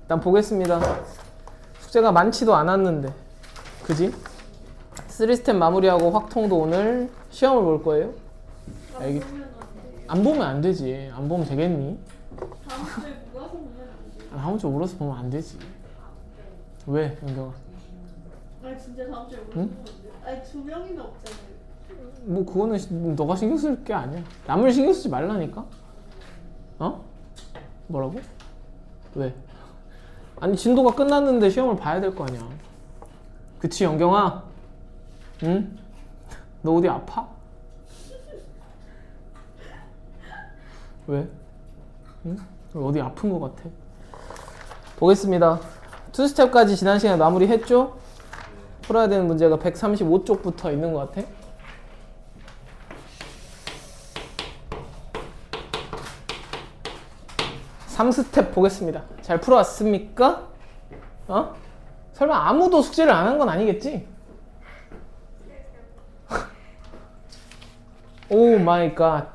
일단 보겠습니다. 숙제가 많지도 않았는데 그지? 3스텝 마무리하고 확통도 오늘 시험을 볼 거예요. 알겠... 안 보면 안 되지. 안 보면 되겠니? 다음 주에 물어서 보면 안 돼. 다음 주에 울어서 보면 안 되지. 왜, 은경아? 아니 진짜 다음 주에 물어서 응? 보면 안 돼. 아니 2명이나 없잖아요. 뭐 그거는 너가 신경 쓸 게 아니야. 남을 신경 쓰지 말라니까? 어? 뭐라고? 왜? 아니 진도가 끝났는데 시험을 봐야 될 거 아니야. 그치 영경아? 응? 너 어디 아파? 왜? 응? 어디 아픈 거 같아? 보겠습니다. 2스텝까지 지난 시간에 마무리했죠? 풀어야 되는 문제가 135쪽부터 있는 것 같아. 3스텝 보겠습니다. 잘 풀어왔습니까? 어? 설마 아무도 숙제를 안 한 건 아니겠지? 오 마이 갓.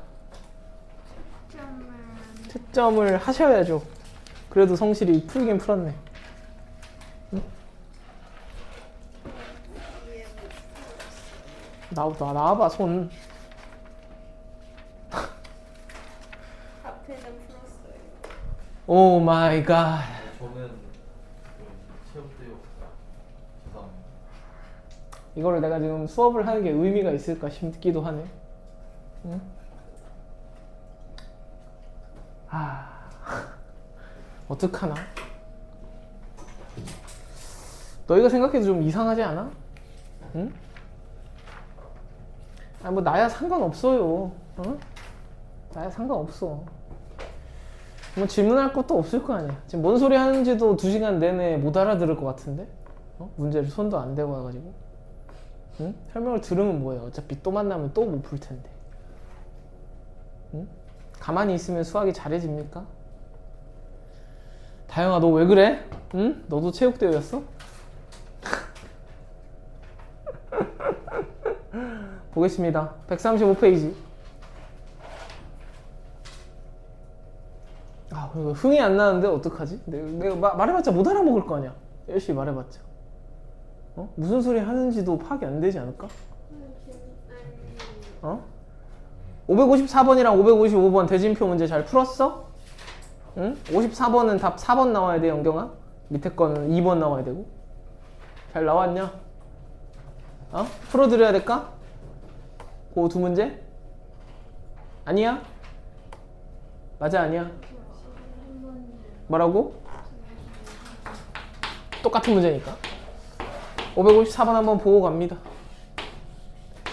특점을 하셔야죠. 그래도 성실히 풀긴 풀었네. 응? 나와봐 손. 앞에는 풀었어요. 오 마이 갓. 저는 체육 때요. 죄송합니다. 이거를 내가 지금 수업을 하는 게 의미가 있을까 싶기도 하네. 응? 어떡하나? 너희가 생각해도 좀 이상하지 않아? 응? 아, 뭐 나야 상관없어요. 어? 나야 상관없어. 뭐 질문할 것도 없을 거 아니야. 지금 뭔 소리 하는지도 2시간 내내 못 알아들을 것 같은데? 어? 문제를 손도 안 대고 와가지고. 응? 설명을 들으면 뭐해. 어차피 또 만나면 또 못 풀 텐데. 응? 가만히 있으면 수학이 잘해집니까? 다영아 너 왜 그래? 응? 너도 체육대회였어? 보겠습니다. 135페이지. 아, 흥이 안 나는데 어떡하지? 내가 말해봤자 못 알아먹을 거 아니야. 열심히 말해봤자. 어? 무슨 소리 하는지도 파악이 안 되지 않을까? 어? 554번이랑 555번 대진표 문제 잘 풀었어? 응? 54번은 답 4번 나와야 돼, 영경아. 밑에 거는 2번 나와야 되고. 잘 나왔냐? 어? 풀어드려야 될까? 그 2문제? 아니야? 맞아, 아니야? 뭐라고? 똑같은 문제니까. 554번 한번 보고 갑니다.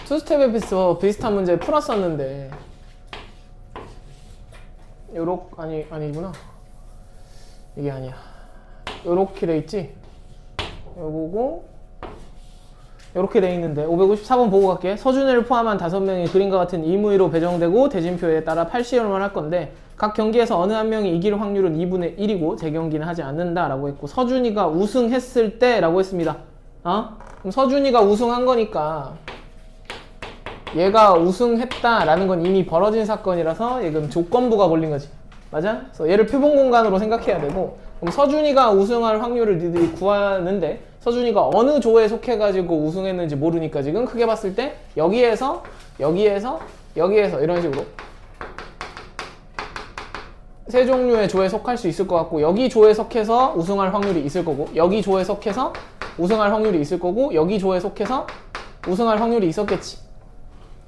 2스텝에 비슷한 문제 풀었었는데 아니구나. 이게 아니야. 요렇게 돼 있지? 요거고 요렇게 돼 있는데 554번 보고 갈게. 서준이를 포함한 5명이 그림과 같은 임의로 배정되고 대진표에 따라 8시험을 할 건데 각 경기에서 어느 한 명이 이길 확률은 2분의 1이고 재경기는 하지 않는다 라고 했고 서준이가 우승했을 때 라고 했습니다. 어? 그럼 서준이가 우승한 거니까 얘가 우승했다라는 건 이미 벌어진 사건이라서 얘 그럼 조건부가 걸린 거지. 맞아? 그래서 얘를 표본 공간으로 생각해야 되고 그럼 서준이가 우승할 확률을 니들이 구하는데 서준이가 어느 조에 속해가지고 우승했는지 모르니까 지금 크게 봤을 때 여기에서 이런 식으로 세 종류의 조에 속할 수 있을 것 같고 여기 조에 속해서 우승할 확률이 있을 거고 여기 조에 속해서 우승할 확률이 있을 거고 여기 조에 속해서 우승할 확률이 있었겠지.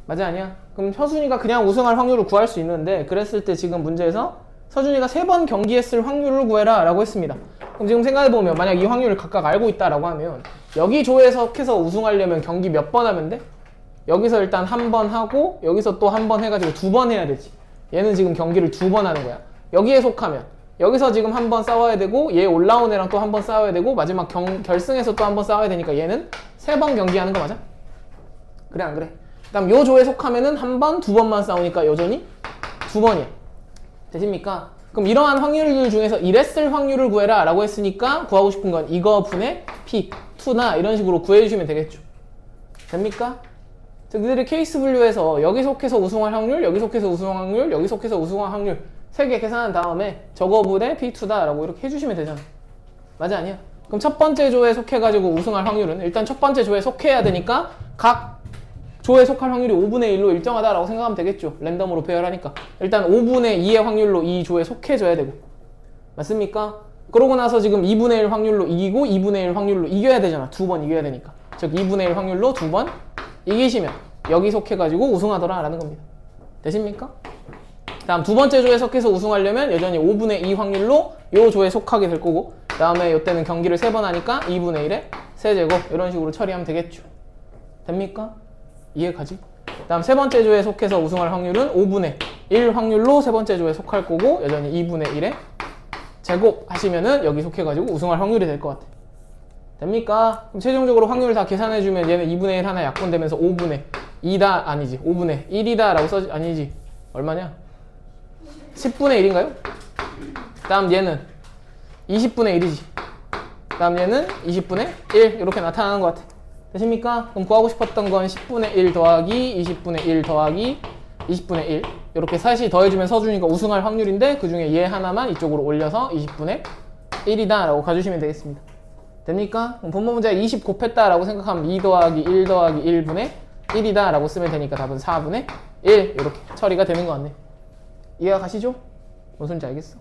맞아 아니야? 그럼 서준이가 그냥 우승할 확률을 구할 수 있는데 그랬을 때 지금 문제에서 서준이가 3번 경기했을 확률을 구해라 라고 했습니다. 그럼 지금 생각해보면 만약 이 확률을 각각 알고 있다라고 하면 여기 조에 속해서 우승하려면 경기 몇 번 하면 돼? 여기서 일단 한 번 하고 여기서 또 한 번 해가지고 2번 해야 되지. 얘는 지금 경기를 2번 하는 거야. 여기에 속하면 여기서 지금 한 번 싸워야 되고 얘 올라온 애랑 또 한 번 싸워야 되고 마지막 결승에서 또 한 번 싸워야 되니까 얘는 3번 경기하는 거 맞아? 그래 안 그래? 그다음 요 조에 속하면은 한 번, 2번만 싸우니까 여전히 2번이야. 되십니까? 그럼 이러한 확률들 중에서 이랬을 확률을 구해라 라고 했으니까 구하고 싶은 건 이거 분의 P2나 이런 식으로 구해주시면 되겠죠. 됩니까? 즉 니들이 케이스 분류에서 여기 속해서 우승할 확률, 여기 속해서 우승할 확률, 여기 속해서 우승할 확률 3개 계산한 다음에 저거 분의 P2다 라고 이렇게 해주시면 되잖아. 맞아 아니야? 그럼 첫 번째 조에 속해가지고 우승할 확률은 일단 첫 번째 조에 속해야 되니까 각 조에 속할 확률이 5분의 1로 일정하다라고 생각하면 되겠죠. 랜덤으로 배열하니까. 일단 5분의 2의 확률로 이 조에 속해져야 되고. 맞습니까? 그러고 나서 지금 2분의 1 확률로 이기고 2분의 1 확률로 이겨야 되잖아. 두 번 이겨야 되니까. 즉 2분의 1 확률로 두 번 이기시면 여기 속해가지고 우승하더라 라는 겁니다. 되십니까? 다음 두 번째 조에 속해서 우승하려면 여전히 5분의 2 확률로 요 조에 속하게 될 거고 그 다음에 요때는 경기를 3번 하니까 2분의 1의 세제곱 이런 식으로 처리하면 되겠죠. 됩니까? 이해가지? 다음 세 번째 조에 속해서 우승할 확률은 5분의 1 확률로 세 번째 조에 속할 거고 여전히 2분의 1의 제곱 하시면은 여기 속해가지고 우승할 확률이 될 것 같아. 됩니까? 그럼 최종적으로 확률을 다 계산해주면 얘는 2분의 1 하나 약분되면서 5분의 2다 아니지 5분의 1이다 라고 써지 아니지 얼마냐? 10분의 1인가요? 다음 얘는 20분의 1이지. 다음 얘는 20분의 1 이렇게 나타나는 것 같아. 되십니까? 그럼 구하고 싶었던 건 10분의 1 더하기 20분의 1 더하기 20분의 1 이렇게 셋이 더해주면 서주니까 우승할 확률인데 그 중에 얘 하나만 이쪽으로 올려서 20분의 1이다 라고 가주시면 되겠습니다. 됩니까? 그럼 본문 문제가 20 곱했다 라고 생각하면 2 더하기 1 더하기 1분의 1이다 라고 쓰면 되니까 답은 4분의 1 이렇게 처리가 되는 것 같네. 이해가 가시죠? 무슨 소리인지 알겠어?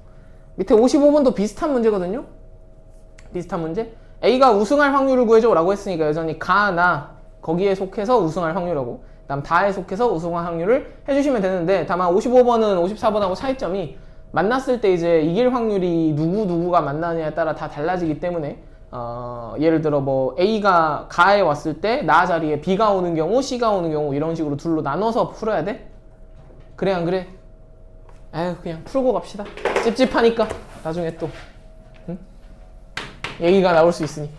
밑에 55번도 비슷한 문제거든요. 비슷한 문제. A가 우승할 확률을 구해줘 라고 했으니까 여전히 가나 거기에 속해서 우승할 확률하고 그다음 다에 속해서 우승할 확률을 해주시면 되는데 다만 55번은 54번하고 차이점이 만났을 때 이제 이길 확률이 누구가 만나느냐에 따라 다 달라지기 때문에 예를 들어 뭐 A가 가에 왔을 때 나 자리에 B가 오는 경우 C가 오는 경우 이런 식으로 둘로 나눠서 풀어야 돼? 그래 안 그래? 에휴 그냥 풀고 갑시다. 찝찝하니까 나중에 또 응? 얘기가 나올 수 있으니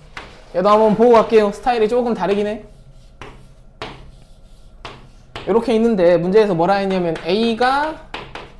얘도 한번 보고 갈게요. 스타일이 조금 다르긴 해. 이렇게 있는데 문제에서 뭐라 했냐면 A가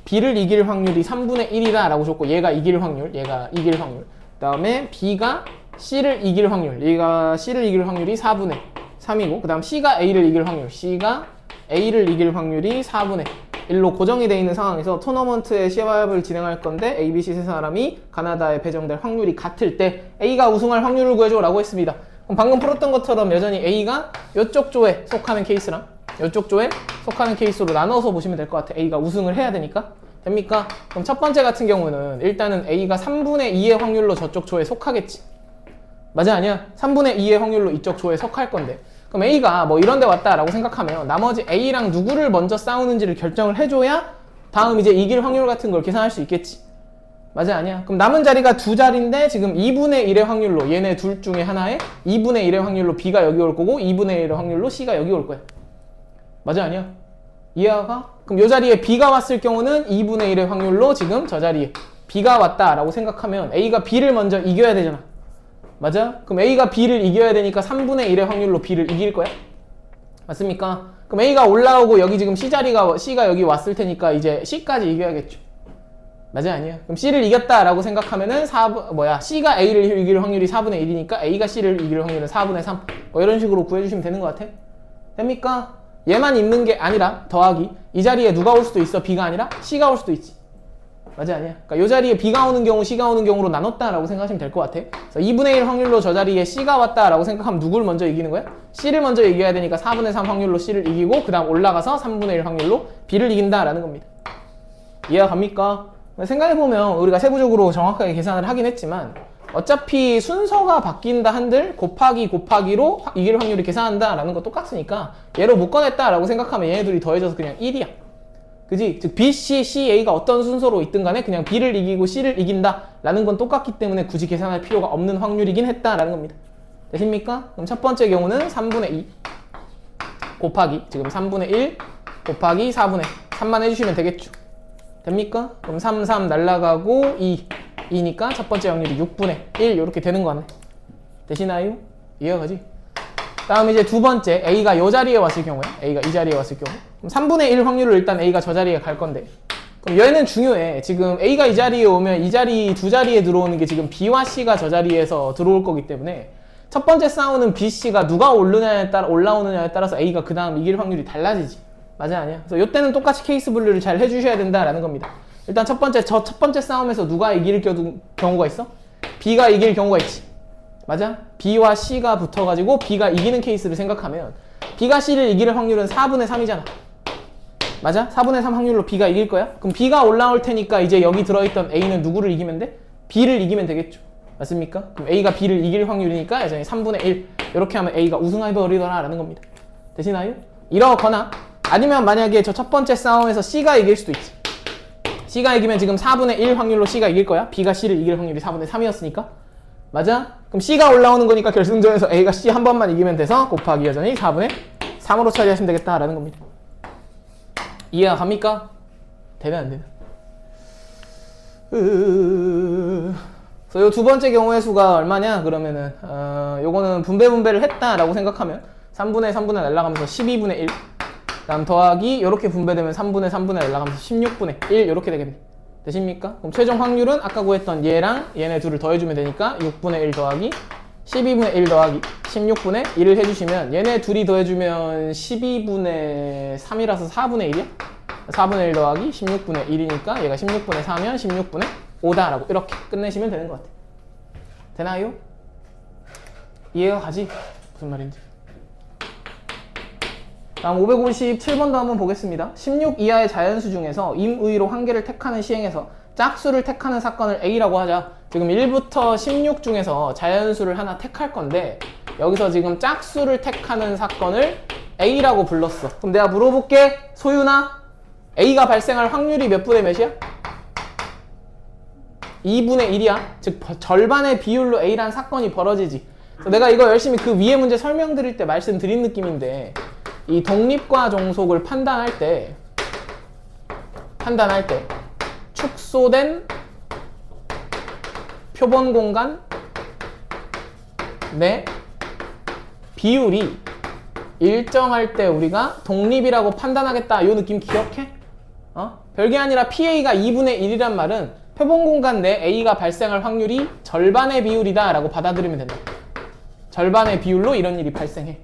B를 이길 확률이 3분의 1이다 라고 줬고 얘가 이길 확률 그 다음에 B가 C를 이길 확률 얘가 C를 이길 확률이 4분의 3이고 그 다음 C가 A를 이길 확률 C가 A를 이길 확률이 4분의 1로 고정이 되어 있는 상황에서 토너먼트의 시합을 진행할 건데 A, B, C 세 사람이 가나다에 배정될 확률이 같을 때 A가 우승할 확률을 구해줘 라고 했습니다. 그럼 방금 풀었던 것처럼 여전히 A가 이쪽 조에 속하는 케이스랑 이쪽 조에 속하는 케이스로 나눠서 보시면 될 것 같아. A가 우승을 해야 되니까. 됩니까? 그럼 첫 번째 같은 경우는 일단은 A가 3분의 2의 확률로 저쪽 조에 속하겠지. 맞아 아니야? 3분의 2의 확률로 이쪽 조에 속할 건데 그럼 A가 뭐 이런 데 왔다라고 생각하면 나머지 A랑 누구를 먼저 싸우는지를 결정을 해줘야 다음 이제 이길 확률 같은 걸 계산할 수 있겠지. 맞아 아니야? 그럼 남은 자리가 두 자리인데 지금 2분의 1의 확률로 얘네 둘 중에 하나에 2분의 1의 확률로 B가 여기 올 거고 2분의 1의 확률로 C가 여기 올 거야. 맞아 아니야? 이해가? 그럼 이 자리에 B가 왔을 경우는 2분의 1의 확률로 지금 저 자리에 B가 왔다라고 생각하면 A가 B를 먼저 이겨야 되잖아. 맞아? 그럼 A가 B를 이겨야 되니까 3분의 1의 확률로 B를 이길 거야? 맞습니까? 그럼 A가 올라오고 여기 지금 C가 여기 왔을 테니까 이제 C까지 이겨야겠죠. 맞아 아니야? 그럼 C를 이겼다라고 생각하면은 C가 A를 이길 확률이 4분의 1이니까 A가 C를 이길 확률은 4분의 3 뭐 이런 식으로 구해주시면 되는 것 같아. 됩니까? 얘만 있는 게 아니라 더하기 이 자리에 누가 올 수도 있어. B가 아니라 C가 올 수도 있지. 맞아 아니야? 그러니까 이 자리에 B가 오는 경우 C가 오는 경우로 나눴다라고 생각하시면 될 것 같아. 그래서 2분의 1 확률로 저 자리에 C가 왔다라고 생각하면 누구를 먼저 이기는 거야? C를 먼저 이겨야 되니까 4분의 3 확률로 C를 이기고 그 다음 올라가서 3분의 1 확률로 B를 이긴다라는 겁니다. 이해가 갑니까? 생각해보면 우리가 세부적으로 정확하게 계산을 하긴 했지만 어차피 순서가 바뀐다 한들 곱하기로 이길 확률을 계산한다라는 거 똑같으니까 얘로 묶어냈다라고 생각하면 얘네들이 더해져서 그냥 1이야. 그지? 즉 B, C, C, A가 어떤 순서로 있든 간에 그냥 B를 이기고 C를 이긴다라는 건 똑같기 때문에 굳이 계산할 필요가 없는 확률이긴 했다라는 겁니다. 되십니까? 그럼 첫 번째 경우는 3분의 2 곱하기 지금 3분의 1 곱하기 4분의 3만 해주시면 되겠죠. 됩니까? 그럼 3, 3 날라가고 2니까 첫 번째 확률이 6분의 1 이렇게 되는 거 같네. 되시나요? 이해가지? 다음 이제 두 번째 A가 이 자리에 왔을 경우에 A가 이 자리에 왔을 경우 그럼 3분의 1 확률로 일단 A가 저 자리에 갈 건데 그럼 얘는 중요해. 지금 A가 이 자리에 오면 이 자리 두 자리에 들어오는 게 지금 B와 C가 저 자리에서 들어올 거기 때문에 첫 번째 싸우는 B, C가 누가 올라오느냐에 따라서 A가 그 다음 이길 확률이 달라지지. 맞아 아니야? 그래서 이때는 똑같이 케이스 분류를 잘 해주셔야 된다라는 겁니다. 일단 첫 번째 싸움에서 누가 이길 경우가 있어? B가 이길 경우가 있지. 맞아? B와 C가 붙어가지고 B가 이기는 케이스를 생각하면 B가 C를 이길 확률은 4분의 3이잖아. 맞아? 4분의 3 확률로 B가 이길 거야? 그럼 B가 올라올 테니까 이제 여기 들어있던 A는 누구를 이기면 돼? B를 이기면 되겠죠. 맞습니까? 그럼 A가 B를 이길 확률이니까 여전히 3분의 1 이렇게 하면 A가 우승해버리더라 라는 겁니다. 되시나요? 이러거나 아니면 만약에 저 첫 번째 싸움에서 C가 이길 수도 있지. C가 이기면 지금 4분의 1 확률로 C가 이길 거야. B가 C를 이길 확률이 4분의 3이었으니까. 맞아? 그럼 C가 올라오는 거니까 결승전에서 A가 C 한 번만 이기면 돼서 곱하기 여전히 4분의 3으로 처리하시면 되겠다라는 겁니다. 이해가 갑니까? 되나 안 되나? 그래서 이 두 번째 경우의 수가 얼마냐? 그러면은 요거는 분배를 했다라고 생각하면 3분의 3분의 날라가면서 12분의 1 다음 더하기 요렇게 분배되면 3분의 3분의 날라가면서 16분의 1 요렇게 되겠네. 되십니까? 그럼 최종 확률은 아까 구했던 얘랑 얘네 둘을 더해주면 되니까 6분의 1 더하기 12분의 1 더하기 16분의 1을 해주시면 얘네 둘이 더해주면 12분의 3이라서 4분의 1이야? 4분의 1 더하기 16분의 1이니까 얘가 16분의 4면 16분의 5다라고 이렇게 끝내시면 되는 것 같아. 되나요? 이해가 가지? 무슨 말인지. 다음 557번도 한번 보겠습니다. 16 이하의 자연수 중에서 임의로 한 개를 택하는 시행에서 짝수를 택하는 사건을 A라고 하자. 지금 1부터 16 중에서 자연수를 하나 택할 건데 여기서 지금 짝수를 택하는 사건을 A라고 불렀어. 그럼 내가 물어볼게. 소윤아, A가 발생할 확률이 몇 분의 몇이야? 2분의 1이야. 즉 절반의 비율로 A란 사건이 벌어지지. 그래서 내가 이거 열심히 그 위에 문제 설명드릴 때 말씀드린 느낌인데 이 독립과 종속을 판단할 때 축소된 표본 공간 내 비율이 일정할 때 우리가 독립이라고 판단하겠다. 이 느낌 기억해? 별게 아니라 PA가 2분의 1이란 말은 표본 공간 내 A가 발생할 확률이 절반의 비율이다 라고 받아들이면 된다. 절반의 비율로 이런 일이 발생해.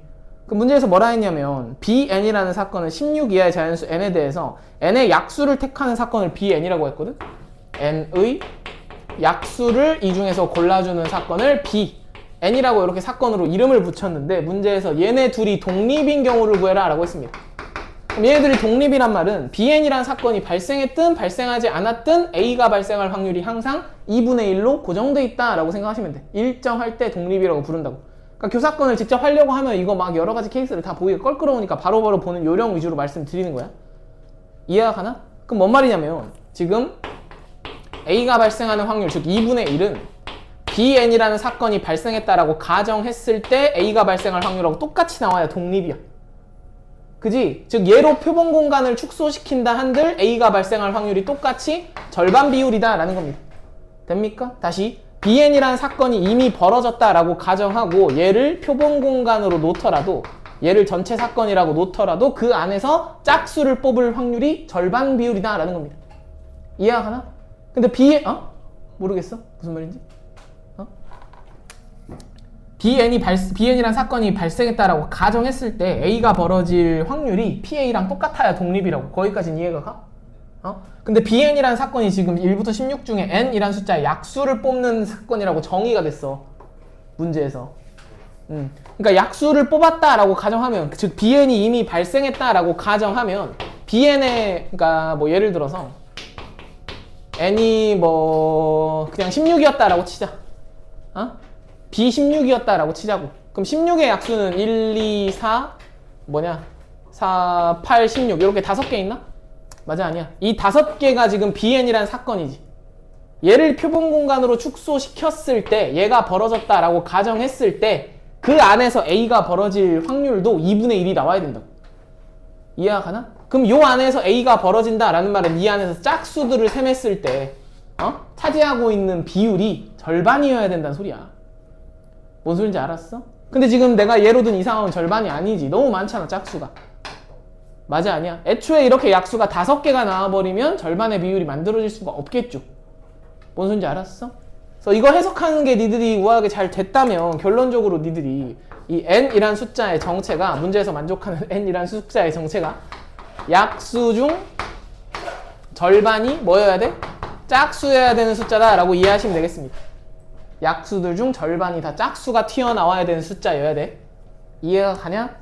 그 문제에서 뭐라 했냐면 Bn이라는 사건은 16 이하의 자연수 n에 대해서 n의 약수를 택하는 사건을 Bn이라고 했거든. n의 약수를 이 중에서 골라주는 사건을 Bn이라고 이렇게 사건으로 이름을 붙였는데 문제에서 얘네 둘이 독립인 경우를 구해라 라고 했습니다. 그럼 얘네들이 독립이란 말은 Bn이라는 사건이 발생했든 발생하지 않았든 A가 발생할 확률이 항상 2분의 1로 고정돼 있다 라고 생각하시면 돼. 일정할 때 독립이라고 부른다고. 그러니까 교사건을 직접 하려고 하면 이거 막 여러 가지 케이스를 다 보기가 껄끄러우니까 바로바로 보는 요령 위주로 말씀드리는 거야. 이해가 가나? 그럼 뭔 말이냐면 지금 A가 발생하는 확률, 즉 2분의 1은 Bn이라는 사건이 발생했다라고 가정했을 때 A가 발생할 확률하고 똑같이 나와야 독립이야. 그지? 즉 얘로 표본 공간을 축소시킨다 한들 A가 발생할 확률이 똑같이 절반 비율이다 라는 겁니다. 됩니까? 다시 Bn이라는 사건이 이미 벌어졌다라고 가정하고 얘를 표본 공간으로 놓더라도 얘를 전체 사건이라고 놓더라도 그 안에서 짝수를 뽑을 확률이 절반 비율이다 라는 겁니다. 이해가 가나? 근데 모르겠어? 무슨 말인지? Bn이라는 사건이 발생했다라고 가정했을 때 A가 벌어질 확률이 PA랑 똑같아야 독립이라고. 거기까지는 이해가 가? 근데 Bn이라는 사건이 지금 1부터 16 중에 n이라는 숫자의 약수를 뽑는 사건이라고 정의가 됐어. 문제에서. 그러니까 약수를 뽑았다라고 가정하면, 즉 Bn이 이미 발생했다라고 가정하면 Bn의, 그러니까 뭐 예를 들어서 n이 뭐 그냥 16이었다라고 치자. B16이었다라고 치자고. 그럼 16의 약수는 1, 2, 4 4, 8, 16 이렇게 5개 있나? 맞아, 아니야. 이 5개가 지금 Bn이라는 사건이지. 얘를 표본 공간으로 축소시켰을 때 얘가 벌어졌다라고 가정했을 때 그 안에서 A가 벌어질 확률도 2분의 1이 나와야 된다고. 이해가 가나? 그럼 요 안에서 A가 벌어진다라는 말은 이 안에서 짝수들을 셈했을 때 차지하고 있는 비율이 절반이어야 된다는 소리야. 뭔 소린지 알았어? 근데 지금 내가 예로 든 이 상황은 절반이 아니지. 너무 많잖아, 짝수가. 맞아, 아니야? 애초에 이렇게 약수가 5개가 나와버리면 절반의 비율이 만들어질 수가 없겠죠. 뭔 소린지 알았어? 그래서 이거 해석하는 게 니들이 우아하게 잘 됐다면 결론적으로 니들이 이 n이란 숫자의 정체가, 문제에서 만족하는 n이란 숫자의 정체가 약수 중 절반이 뭐여야 돼? 짝수여야 되는 숫자다 라고 이해하시면 되겠습니다. 약수들 중 절반이 다 짝수가 튀어나와야 되는 숫자여야 돼. 이해가 가냐?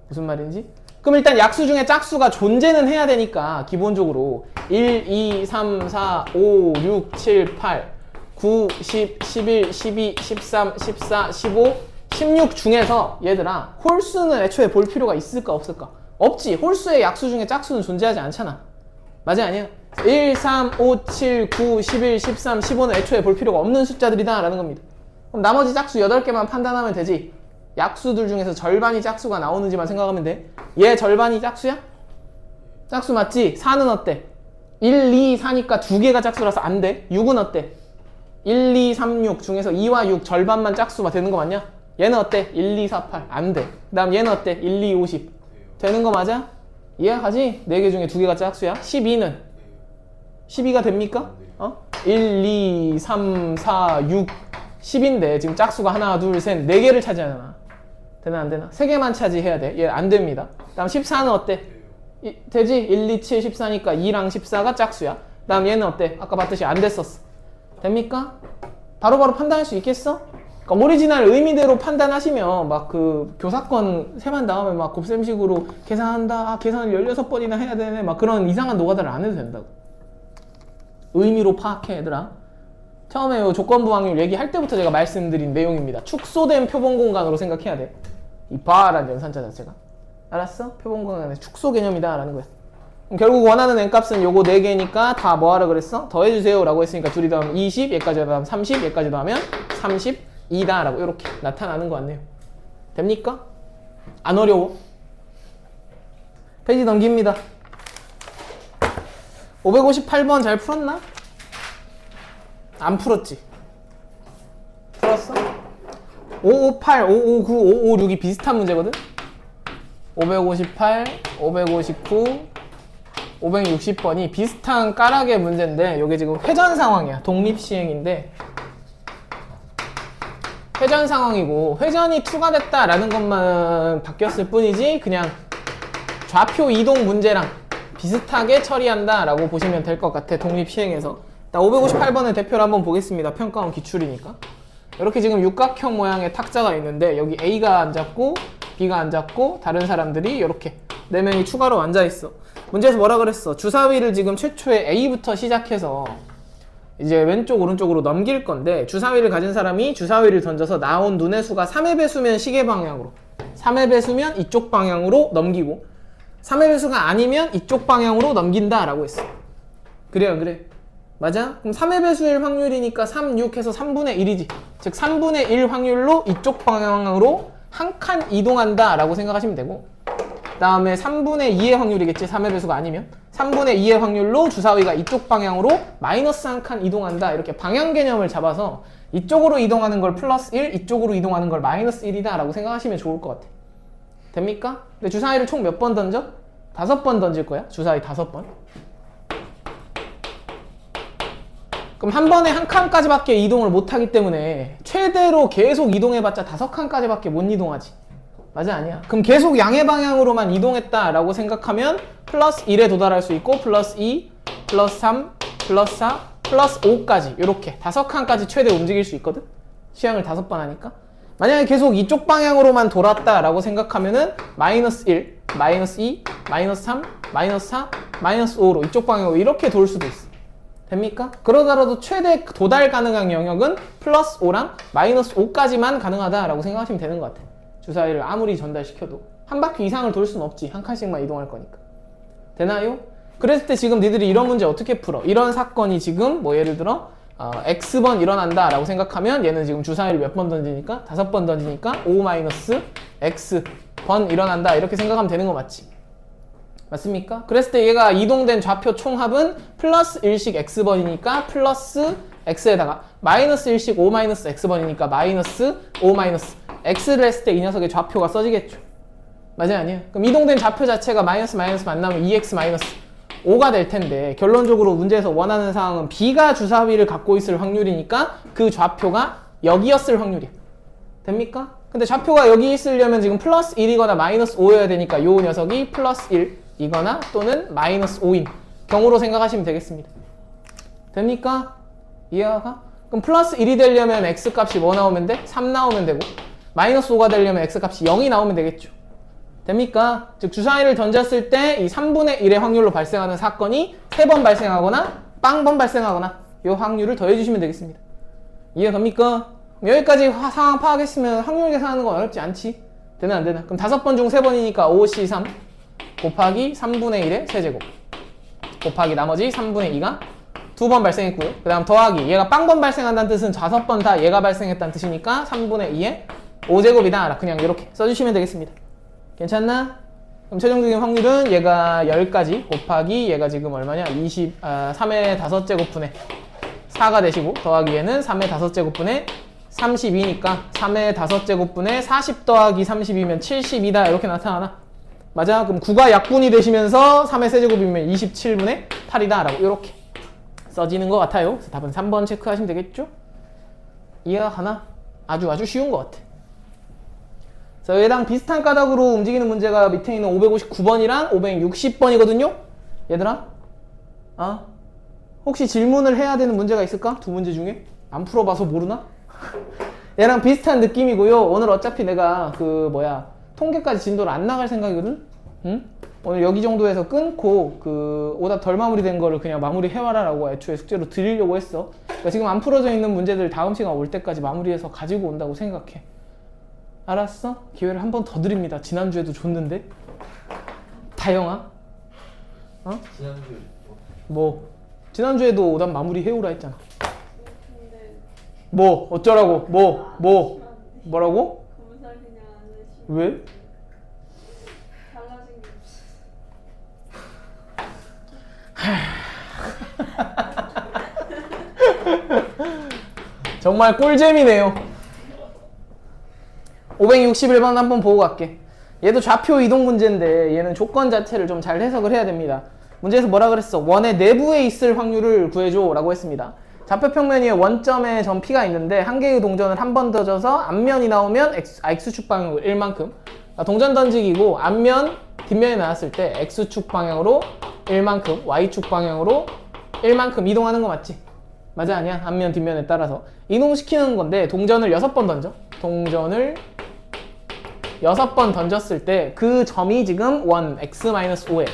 무슨 말인지? 그럼 일단 약수 중에 짝수가 존재는 해야 되니까 기본적으로 1, 2, 3, 4, 5, 6, 7, 8, 9, 10, 11, 12, 13, 14, 15, 16 중에서 얘들아 홀수는 애초에 볼 필요가 있을까 없을까? 없지. 홀수의 약수 중에 짝수는 존재하지 않잖아. 맞아 아니야? 1, 3, 5, 7, 9, 11, 13, 15는 애초에 볼 필요가 없는 숫자들이다 라는 겁니다. 그럼 나머지 짝수 8개만 판단하면 되지. 약수들 중에서 절반이 짝수가 나오는지만 생각하면 돼. 얘 절반이 짝수야? 짝수 맞지? 4는 어때? 1, 2, 4니까 2개가 짝수라서 안 돼. 6은 어때? 1, 2, 3, 6 중에서 2와 6 절반만 짝수가 되는 거 맞냐? 얘는 어때? 1, 2, 4, 8 안 돼. 그 다음 얘는 어때? 1, 2, 5, 10 되는 거 맞아? 이해가지? 4개 중에 2개가 짝수야. 12는? 12가 됩니까? 1, 2, 3, 4, 6, 10인데 지금 짝수가 하나, 둘, 셋, 4개를 차지하잖아. 되나 안 되나? 3개만 차지해야 돼. 얘 안 됩니다. 다음 14는 어때? 되지? 1, 2, 7, 14니까 2랑 14가 짝수야. 다음 얘는 어때? 아까 봤듯이 안 됐었어. 됩니까? 바로바로 판단할 수 있겠어? 그러니까 오리지널 의미대로 판단하시면 막 그 교사권 세만 나오면 막 곱셈식으로 계산한다. 아, 계산을 16번이나 해야 되네. 막 그런 이상한 노가다를 안 해도 된다고. 의미로 파악해 얘들아. 처음에 요 조건부 확률 얘기할 때부터 제가 말씀드린 내용입니다. 축소된 표본 공간으로 생각해야 돼. 이 바라는 연산자 자체가. 알았어? 표본 공간의 축소 개념이다 라는 거야. 그럼 결국 원하는 n값은 요거 4개니까 다 뭐하라 그랬어? 더해주세요 라고 했으니까 둘이 더하면 20, 얘까지 더하면 30, 얘까지 더하면 32다 라고 이렇게 나타나는 거 같네요. 됩니까? 안 어려워. 페이지 넘깁니다. 558번 잘 풀었나? 안 풀었지? 풀었어? 558, 559, 556이 비슷한 문제거든? 558, 559, 560번이 비슷한 까락의 문제인데 이게 지금 회전 상황이야. 독립시행인데 회전 상황이고 회전이 투과됐다라는 것만 바뀌었을 뿐이지 그냥 좌표 이동 문제랑 비슷하게 처리한다 라고 보시면 될 것 같아. 독립시행에서 558번의 대표를 한번 보겠습니다. 평가원 기출이니까. 이렇게 지금 육각형 모양의 탁자가 있는데 여기 A가 앉았고 B가 앉았고 다른 사람들이 이렇게 4명이 추가로 앉아있어. 문제에서 뭐라 그랬어? 주사위를 지금 최초에 A부터 시작해서 이제 왼쪽 오른쪽으로 넘길 건데 주사위를 가진 사람이 주사위를 던져서 나온 눈의 수가 3의 배수면 시계 방향으로 3의 배수면 이쪽 방향으로 넘기고 3의 배수가 아니면 이쪽 방향으로 넘긴다 라고 했어. 그래 안 그래? 맞아? 그럼 3의 배수일 확률이니까 3, 6 해서 3분의 1이지. 즉 3분의 1 확률로 이쪽 방향으로 한 칸 이동한다 라고 생각하시면 되고 그 다음에 3분의 2의 확률이겠지. 3의 배수가 아니면 3분의 2의 확률로 주사위가 이쪽 방향으로 마이너스 한 칸 이동한다. 이렇게 방향 개념을 잡아서 이쪽으로 이동하는 걸 플러스 1, 이쪽으로 이동하는 걸 마이너스 1이다 라고 생각하시면 좋을 것 같아. 됩니까? 근데 주사위를 총 몇 번 던져? 5번 던질 거야. 주사위 5번. 그럼 한 번에 한 칸까지밖에 이동을 못하기 때문에 최대로 계속 이동해봤자 5칸까지밖에 못 이동하지. 맞아 아니야? 그럼 계속 양의 방향으로만 이동했다라고 생각하면 플러스 1에 도달할 수 있고 플러스 2, 플러스 3, 플러스 4, 플러스 5까지 이렇게 5칸까지 최대 움직일 수 있거든? 시향을 5번 하니까. 만약에 계속 이쪽 방향으로만 돌았다라고 생각하면은 마이너스 1, 마이너스 2, 마이너스 3, 마이너스 4, 마이너스 5로 이쪽 방향으로 이렇게 돌 수도 있어. 됩니까? 그러더라도 최대 도달 가능한 영역은 플러스 5랑 마이너스 5까지만 가능하다라고 생각하시면 되는 것 같아. 주사위를 아무리 전달시켜도 한 바퀴 이상을 돌 수는 없지. 한 칸씩만 이동할 거니까. 되나요? 그랬을 때 지금 니들이 이런 문제 어떻게 풀어? 이런 사건이 지금 뭐 예를 들어 X번 일어난다 라고 생각하면 얘는 지금 주사위를 몇 번 던지니까? 5번 던지니까 5-X번 일어난다 이렇게 생각하면 되는 거 맞지? 맞습니까? 그랬을 때 얘가 이동된 좌표 총합은 플러스 1씩 X번이니까 플러스 X에다가 마이너스 1씩 5-X번이니까 마이너스 5-X를 했을 때 이 녀석의 좌표가 써지겠죠. 맞아요? 아니에요? 그럼 이동된 좌표 자체가 마이너스 만나면 2X-5가 될 텐데 결론적으로 문제에서 원하는 사항은 B가 주사위를 갖고 있을 확률이니까 그 좌표가 여기였을 확률이야. 됩니까? 근데 좌표가 여기 있으려면 지금 플러스 1이거나 마이너스 5여야 되니까 요 녀석이 플러스 1이거나 또는 마이너스 5인 경우로 생각하시면 되겠습니다. 됩니까? 이해가? 그럼 플러스 1이 되려면 x값이 뭐 나오면 돼? 3 나오면 되고 마이너스 5가 되려면 x값이 0이 나오면 되겠죠. 됩니까? 즉 주사위를 던졌을 때 이 3분의 1의 확률로 발생하는 사건이 3번 발생하거나 빵번 발생하거나 이 확률을 더해주시면 되겠습니다. 이해갑니까? 여기까지 상황 파악했으면 확률 계산하는 건 어렵지 않지? 되나 안 되나? 그럼 5번 중 3번이니까 5C3 곱하기 3분의 1의 세제곱 곱하기 나머지 3분의 2가 2번 발생했고요. 그 다음 더하기 얘가 빵번 발생한다는 뜻은 5번 다 얘가 발생했다는 뜻이니까 3분의 2의 5제곱이다. 그냥 이렇게 써주시면 되겠습니다. 괜찮나? 그럼 최종적인 확률은 얘가 10까지 곱하기 얘가 지금 얼마냐? 3의 5제곱분의 4가 되시고 더하기 얘는 3의 5제곱분의 32니까 3의 5제곱분의 40 더하기 32면 72다 이렇게 나타나나? 맞아? 그럼 9가 약분이 되시면서 3의 세제곱이면 27분의 8이다 라고 이렇게 써지는 것 같아요. 그래서 답은 3번 체크하시면 되겠죠? 이해가 가나? 아주 쉬운 것 같아. 그래서 얘랑 비슷한 까닭으로 움직이는 문제가 밑에 있는 559번이랑 560번이거든요? 얘들아? 혹시 질문을 해야 되는 문제가 있을까? 두 문제 중에? 안 풀어봐서 모르나? 얘랑 비슷한 느낌이고요. 오늘 어차피 내가 통계까지 진도를 안 나갈 생각이거든? 응? 오늘 여기 정도에서 끊고 오답 덜 마무리된 거를 그냥 마무리 해와라 라고 애초에 숙제로 드리려고 했어. 그러니까 지금 안 풀어져 있는 문제들 다음 시간 올 때까지 마무리해서 가지고 온다고 생각해. 알았어? 기회를 한 번 더 드립니다. 지난주에도 줬는데. 다영아? 지난주에 뭐? 지난주에도 오답 마무리 해오라 했잖아. 근데 뭐? 어쩌라고? 뭐라고? 검사 그냥 안 하시고 왜? 달라진 게 없어. 정말 꿀잼이네요. 561번 한번 보고 갈게. 얘도 좌표 이동 문제인데 얘는 조건 자체를 좀 잘 해석을 해야 됩니다. 문제에서 뭐라 그랬어? 원의 내부에 있을 확률을 구해줘 라고 했습니다. 좌표 평면 위에 원점에 점 P가 있는데 한 개의 동전을 한 번 던져서 앞면이 나오면 X축 방향으로 1만큼 그러니까 동전 던지기고 앞면, 뒷면이 나왔을 때 X축 방향으로 1만큼 Y축 방향으로 1만큼 이동하는 거 맞지? 맞아 아니야? 앞면, 뒷면에 따라서 이동시키는 건데 동전을 6번 던져. 동전을 6번 던졌을 때 그 점이 지금 1, x-5의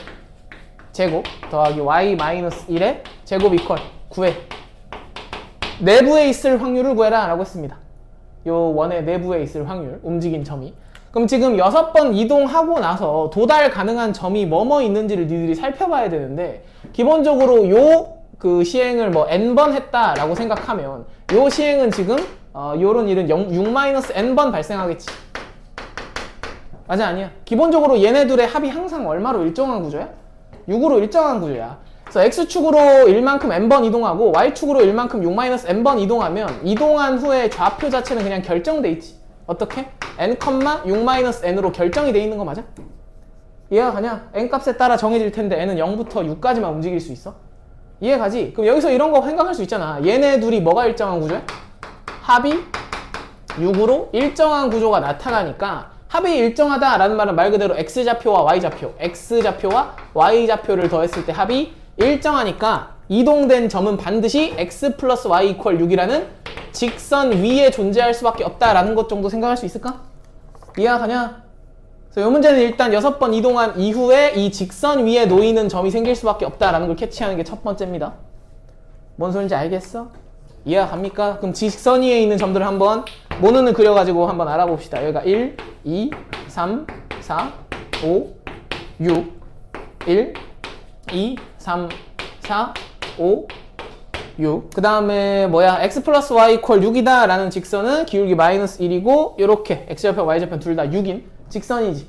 제곱 더하기 y-1의 제곱 이퀄 9에 내부에 있을 확률을 구해라 라고 했습니다. 요 원의 내부에 있을 확률, 움직인 점이. 그럼 지금 6번 이동하고 나서 도달 가능한 점이 뭐뭐 있는지를 니들이 살펴봐야 되는데 기본적으로 요 시행을 n번 했다라고 생각하면 요 시행은 지금 요런 일은 6-n번 발생하겠지. 맞아 아니야? 기본적으로 얘네들의 합이 항상 얼마로 일정한 구조야? 6으로 일정한 구조야. 그래서 x축으로 1만큼 n번 이동하고 y축으로 1만큼 6-n번 이동하면 이동한 후에 좌표 자체는 그냥 결정돼 있지. 어떻게? n, 6-n으로 결정이 돼 있는 거 맞아? 이해가 가냐? n 값에 따라 정해질 텐데 n은 0부터 6까지만 움직일 수 있어. 이해가지? 그럼 여기서 이런 거 생각할 수 있잖아. 얘네 둘이 뭐가 일정한 구조야? 합이 6으로 일정한 구조가 나타나니까 합이 일정하다라는 말은 말 그대로 x좌표와 y좌표, x좌표와 y좌표를 더했을 때 합이 일정하니까 이동된 점은 반드시 x 플러스 y 이퀄 6이라는 직선 위에 존재할 수밖에 없다라는 것 정도 생각할 수 있을까? 이해가 가냐? 그래서 이 문제는 일단 6번 이동한 이후에 이 직선 위에 놓이는 점이 생길 수밖에 없다라는 걸 캐치하는 게 첫 번째입니다. 뭔 소린지 알겠어? 이해가 갑니까? 그럼 직선 위에 있는 점들을 한번 모눈을 그려가지고 한번 알아봅시다. 여기가 1, 2, 3, 4, 5, 6 1, 2, 3, 4, 5, 6 그 다음에 x 플러스 y 이퀄 6이다 라는 직선은 기울기 마이너스 1이고 요렇게 x좌표 y좌표 둘 다 6인 직선이지.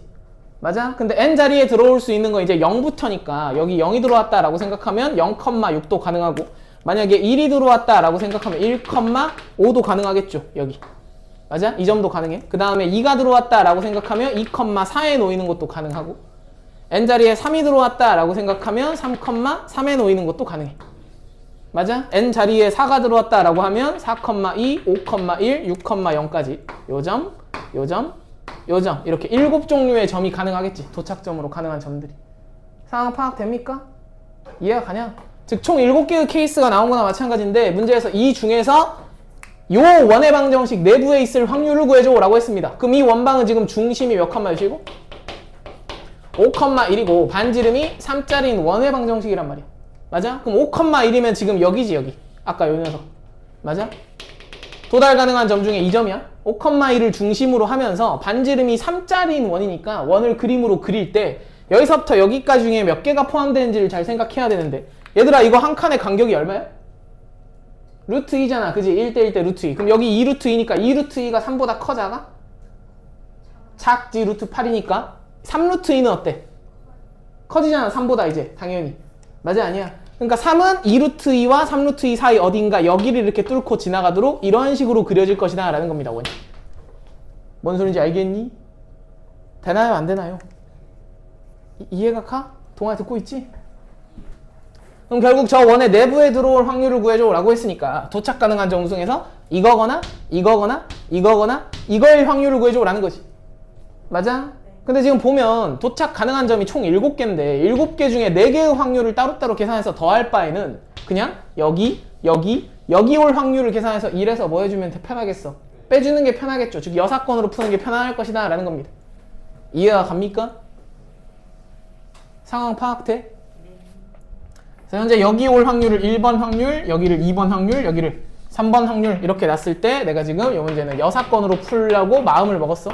맞아? 근데 n 자리에 들어올 수 있는 건 이제 0부터니까 여기 0이 들어왔다 라고 생각하면 0,6도 가능하고 만약에 1이 들어왔다 라고 생각하면 1,5도 가능하겠죠. 여기. 맞아? 이 점도 가능해. 그 다음에 2가 들어왔다 라고 생각하면 2,4에 놓이는 것도 가능하고 n자리에 3이 들어왔다 라고 생각하면 3,3에 놓이는 것도 가능해. 맞아? n자리에 4가 들어왔다 라고 하면 4,2, 5,1, 6,0까지 요점, 요점, 요점 이렇게 7종류의 점이 가능하겠지. 도착점으로 가능한 점들이. 상황 파악됩니까? 이해가 가냐? 즉 총 7개의 케이스가 나온 거나 마찬가지인데 문제에서 이 중에서 요 원의 방정식 내부에 있을 확률을 구해줘 라고 했습니다. 그럼 이 원방은 지금 중심이 몇 컴마이고? 5,1이고 반지름이 3짜리인 원의 방정식이란 말이야. 맞아? 그럼 5,1이면 지금 여기지 여기. 아까 요 녀석. 맞아? 도달 가능한 점 중에 이 점이야. 5,1을 중심으로 하면서 반지름이 3짜리인 원이니까 원을 그림으로 그릴 때 여기서부터 여기까지 중에 몇 개가 포함되는지를 잘 생각해야 되는데 얘들아 이거 한 칸의 간격이 얼마야? 루트 2잖아. 그지? 1대1 대 루트 2. 그럼 여기 2 루트 2니까 2 루트 2가 3보다 커 작아? 작지. 루트 8이니까 3 루트 2는 어때? 커지잖아. 3보다 이제 당연히. 맞아 아니야? 그러니까 3은 2 루트 2와 3 루트 2 사이 어딘가 여기를 이렇게 뚫고 지나가도록 이런 식으로 그려질 것이다 라는 겁니다. 원이. 뭔 소린지 알겠니? 되나요? 안 되나요? 이해가 가? 동아 듣고 있지? 그럼 결국 저 원의 내부에 들어올 확률을 구해줘 라고 했으니까 도착 가능한 점 중에서 이거거나 이거거나 이거거나 이거의 확률을 구해줘 라는 거지. 맞아? 근데 지금 보면 도착 가능한 점이 총 7개인데 7개 중에 4개의 확률을 따로따로 계산해서 더할 바에는 그냥 여기 올 확률을 계산해서 1에서 뭐 해주면 더 편하겠어? 빼주는 게 편하겠죠. 즉 여사건으로 푸는 게 편할 것이다 라는 겁니다. 이해가 갑니까? 상황 파악돼? 그래서 현재 여기 올 확률을 1번 확률, 여기를 2번 확률, 여기를 3번 확률 이렇게 놨을 때 내가 지금 이 문제는 여사건으로 풀려고 마음을 먹었어.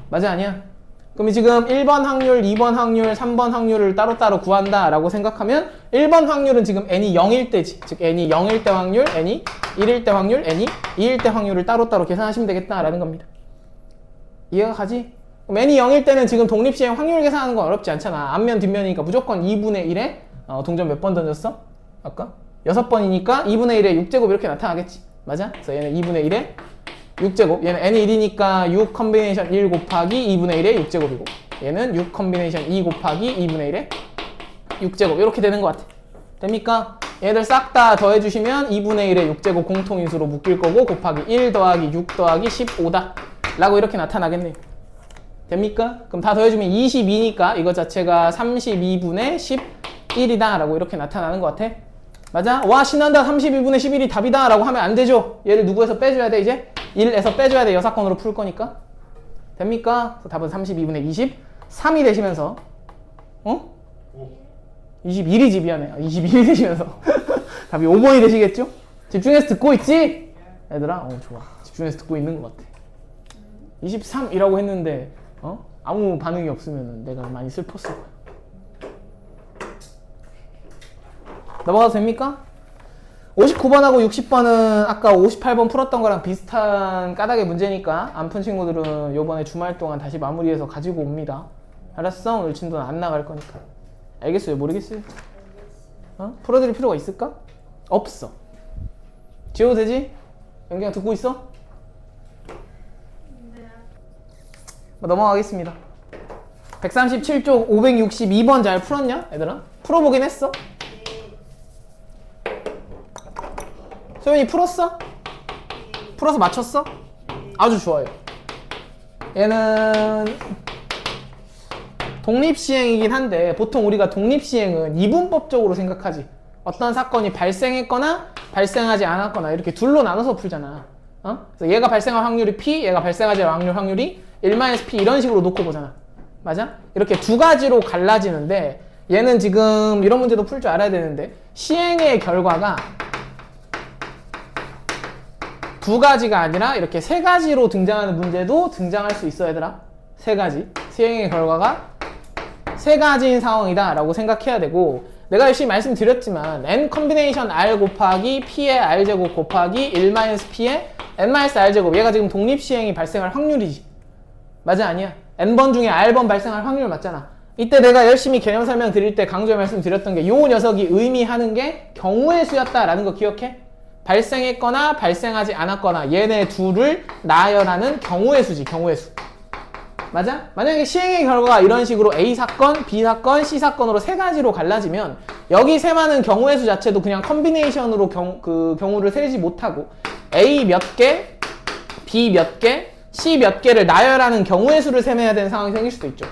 맞아 아니야? 그럼 지금 1번 확률, 2번 확률, 3번 확률을 따로따로 구한다 라고 생각하면 1번 확률은 지금 n이 0일 때지. 즉 n이 0일 때 확률, n이 1일 때 확률, n이 2일 때 확률을 따로따로 계산하시면 되겠다 라는 겁니다. 이해가 가지? 그럼 n이 0일 때는 지금 독립시행 확률 계산하는 건 어렵지 않잖아. 앞면 뒷면이니까 무조건 2분의 1에 동전 몇 번 던졌어? 아까? 6번이니까 2분의 1에 6제곱 이렇게 나타나겠지. 맞아? 그래서 얘는 2분의 1에 6제곱. 얘는 n이 1이니까 6 컨비네이션 1 곱하기 2분의 1에 6제곱이고 얘는 6 컨비네이션 2 곱하기 2분의 1에 6제곱 이렇게 되는 것 같아. 됩니까? 얘들 싹 다 더해주시면 2분의 1에 6제곱 공통인수로 묶일 거고 곱하기 1 더하기 6 더하기 15다 라고 이렇게 나타나겠네요. 됩니까? 그럼 다 더해주면 22니까 이거 자체가 32분의 11이다 라고 이렇게 나타나는 것 같아. 맞아? 와 신난다. 32분의 11이 답이다 라고 하면 안 되죠. 얘를 누구에서 빼줘야 돼 이제? 1에서 빼줘야 돼. 여사건으로 풀 거니까. 됩니까? 그래서 답은 32분의 23이 되시면서 21이지 미안해. 21이 되시면서 답이 5번이 되시겠죠? 집중해서 듣고 있지? 얘들아 좋아. 집중해서 듣고 있는 것 같아. 23이라고 했는데 아무 반응이 없으면 내가 많이 슬펐을 거야. 넘어가도 됩니까? 59번하고 60번은 아까 58번 풀었던 거랑 비슷한 까닭의 문제니까 안 푼 친구들은 요번에 주말 동안 다시 마무리해서 가지고 옵니다. 알았어? 오늘 진도는 안 나갈 거니까. 알겠어요? 모르겠어요? 풀어드릴 필요가 있을까? 없어. 지워도 되지? 연기가 듣고 있어? 넘어가겠습니다. 137쪽 562번 잘 풀었냐? 얘들아? 풀어보긴 했어? 소연이 풀었어? 풀어서 맞췄어? 아주 좋아요. 얘는 독립시행이긴 한데 보통 우리가 독립시행은 이분법적으로 생각하지. 어떤 사건이 발생했거나 발생하지 않았거나 이렇게 둘로 나눠서 풀잖아. 그래서 얘가 발생할 확률이 P, 얘가 발생하지 않을 확률이 1-P 이런 식으로 놓고 보잖아. 맞아? 이렇게 두 가지로 갈라지는데 얘는 지금 이런 문제도 풀 줄 알아야 되는데 시행의 결과가 두 가지가 아니라 이렇게 세 가지로 등장하는 문제도 등장할 수 있어 얘들아. 세 가지. 시행의 결과가 세 가지인 상황이다 라고 생각해야 되고 내가 열심히 말씀드렸지만 n 컨비네이션 r 곱하기 p의 r제곱 곱하기 1-p의 n-r제곱 얘가 지금 독립시행이 발생할 확률이지. 맞아 아니야? n번 중에 r번 발생할 확률 맞잖아. 이때 내가 열심히 개념 설명 드릴 때 강조해 말씀드렸던 게 요 녀석이 의미하는 게 경우의 수였다라는 거 기억해? 발생했거나 발생하지 않았거나 얘네 둘을 나열하는 경우의 수지. 경우의 수. 맞아? 만약에 시행의 결과가 이런 식으로 A 사건, B 사건, C 사건으로 세 가지로 갈라지면 여기 세 많은 경우의 수 자체도 그냥 컨비네이션으로 경우를 세지 못하고 A 몇 개, B 몇 개, C 몇 개를 나열하는 경우의 수를 세매야 되는 상황이 생길 수도 있죠.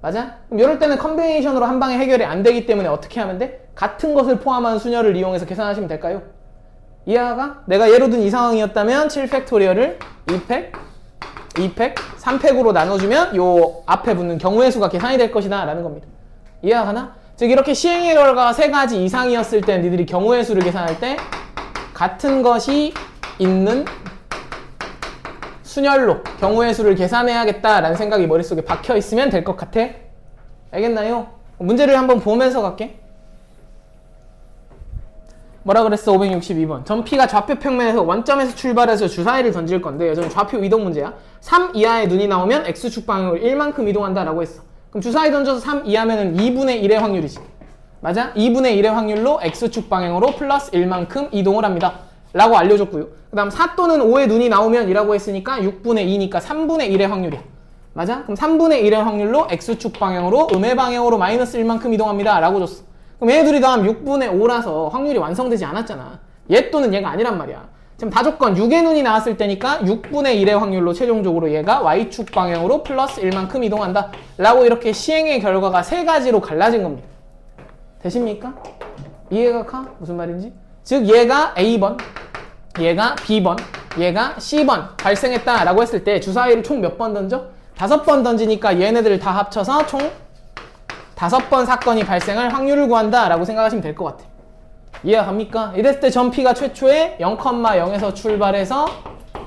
맞아? 그럼 이럴 때는 컨비네이션으로 한 방에 해결이 안 되기 때문에 어떻게 하면 돼? 같은 것을 포함한 수녀를 이용해서 계산하시면 될까요? 이해가? 내가 예로 든 이 상황이었다면 7팩토리얼을 2팩, 3팩으로 나눠주면 요 앞에 붙는 경우의 수가 계산이 될 것이다 라는 겁니다. 이해가 가나? 즉 이렇게 시행의 결과가 3가지 이상이었을 때 니들이 경우의 수를 계산할 때 같은 것이 있는 순열로 경우의 수를 계산해야겠다라는 생각이 머릿속에 박혀 있으면 될 것 같아. 알겠나요? 문제를 한번 보면서 갈게. 뭐라 그랬어? 562번. 점 P가 좌표 평면에서 원점에서 출발해서 주사위를 던질 건데 여전히 좌표 이동 문제야. 3 이하의 눈이 나오면 X축 방향으로 1만큼 이동한다 라고 했어. 그럼 주사위 던져서 3 이하면은 2분의 1의 확률이지. 맞아? 2분의 1의 확률로 X축 방향으로 플러스 1만큼 이동을 합니다. 라고 알려줬고요. 그 다음 4 또는 5의 눈이 나오면 이라고 했으니까 6분의 2니까 3분의 1의 확률이야. 맞아? 그럼 3분의 1의 확률로 X축 방향으로 음의 방향으로 마이너스 1만큼 이동합니다. 라고 줬어. 그럼 얘네들이 더하면 6분의 5라서 확률이 완성되지 않았잖아. 얘 또는 얘가 아니란 말이야. 지금 다조건 6의 눈이 나왔을 때니까 6분의 1의 확률로 최종적으로 얘가 Y축 방향으로 플러스 1만큼 이동한다. 라고 이렇게 시행의 결과가 3가지로 갈라진 겁니다. 되십니까? 이해가 가? 무슨 말인지? 즉 얘가 A번, 얘가 B번, 얘가 C번 발생했다라고 했을 때 주사위를 총 몇 번 던져? 5번 던지니까 얘네들 다 합쳐서 총 5번 사건이 발생할 확률을 구한다라고 생각하시면 될 것 같아. 이해갑니까? 이랬을 때 점 P가 최초에 0,0에서 출발해서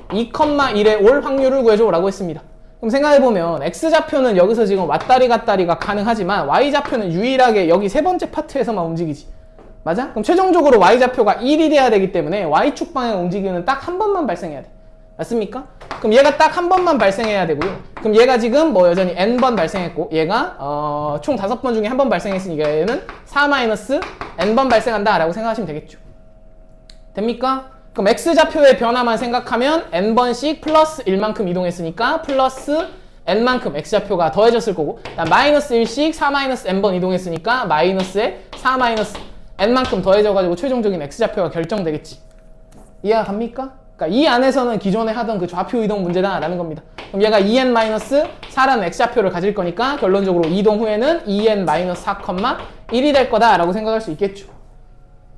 2,1에 올 확률을 구해줘 라고 했습니다. 그럼 생각해보면 X좌표는 여기서 지금 왔다리 갔다리가 가능하지만 Y좌표는 유일하게 여기 세 번째 파트에서만 움직이지. 맞아? 그럼 최종적으로 Y좌표가 1이 돼야 되기 때문에 Y축 방향 움직이는 딱 한 번만 발생해야 돼. 맞습니까? 그럼 얘가 딱 한 번만 발생해야 되고요. 그럼 얘가 지금 뭐 여전히 n번 발생했고 얘가 총 5번 중에 한 번 발생했으니까 얘는 4-n번 발생한다 라고 생각하시면 되겠죠. 됩니까? 그럼 X좌표의 변화만 생각하면 n번씩 플러스 1만큼 이동했으니까 플러스 n만큼 X좌표가 더해졌을 거고 마이너스 1씩 4-n번 이동했으니까 마이너스에 4-n만큼 더해져가지고 최종적인 X좌표가 결정되겠지. 이해가 갑니까? 그러니까 이 안에서는 기존에 하던 그 좌표 이동 문제다라는 겁니다. 그럼 얘가 2n-4라는 X좌표를 가질 거니까 결론적으로 이동 후에는 2n-4,1이 될 거다라고 생각할 수 있겠죠.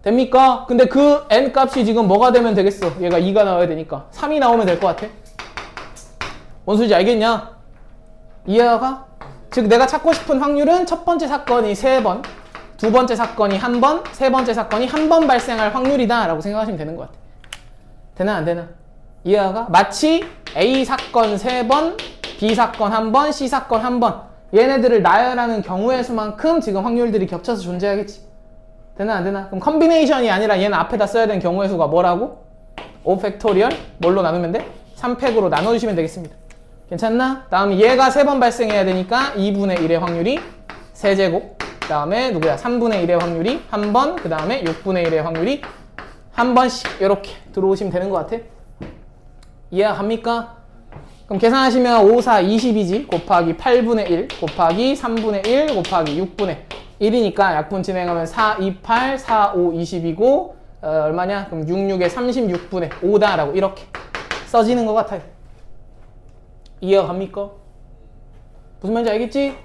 됩니까? 근데 그 n 값이 지금 뭐가 되면 되겠어? 얘가 2가 나와야 되니까 3이 나오면 될 것 같아. 뭔 소리인지 알겠냐? 이해가? 즉 내가 찾고 싶은 확률은 첫 번째 사건이 3번, 두 번째 사건이 1번, 세 번째 사건이 1번 발생할 확률이다 라고 생각하시면 되는 것 같아. 되나 안 되나? 이해가? 마치 A 사건 3번, B 사건 1번, C 사건 1번 얘네들을 나열하는 경우의 수만큼 지금 확률들이 겹쳐서 존재하겠지. 되나 안 되나? 그럼 컨비네이션이 아니라 얘는 앞에다 써야 되는 경우의 수가 뭐라고? 5팩토리얼 뭘로 나누면 돼? 3팩으로 나눠주시면 되겠습니다. 괜찮나? 다음 얘가 3번 발생해야 되니까 2분의 1의 확률이 3제곱 그 다음에 누구야? 3분의 1의 확률이 1번 그 다음에 6분의 1의 확률이 한 번씩 이렇게 들어오시면 되는 것 같아. 이해갑니까? 그럼 계산하시면 5, 4, 20이지 곱하기 8분의 1 곱하기 3분의 1 곱하기 6분의 1이니까 약분 진행하면 4, 2, 8, 4, 5, 20이고 얼마냐? 그럼 6, 6에 36분의 5다라고 이렇게 써지는 것 같아요. 이해갑니까? 무슨 말인지 알겠지?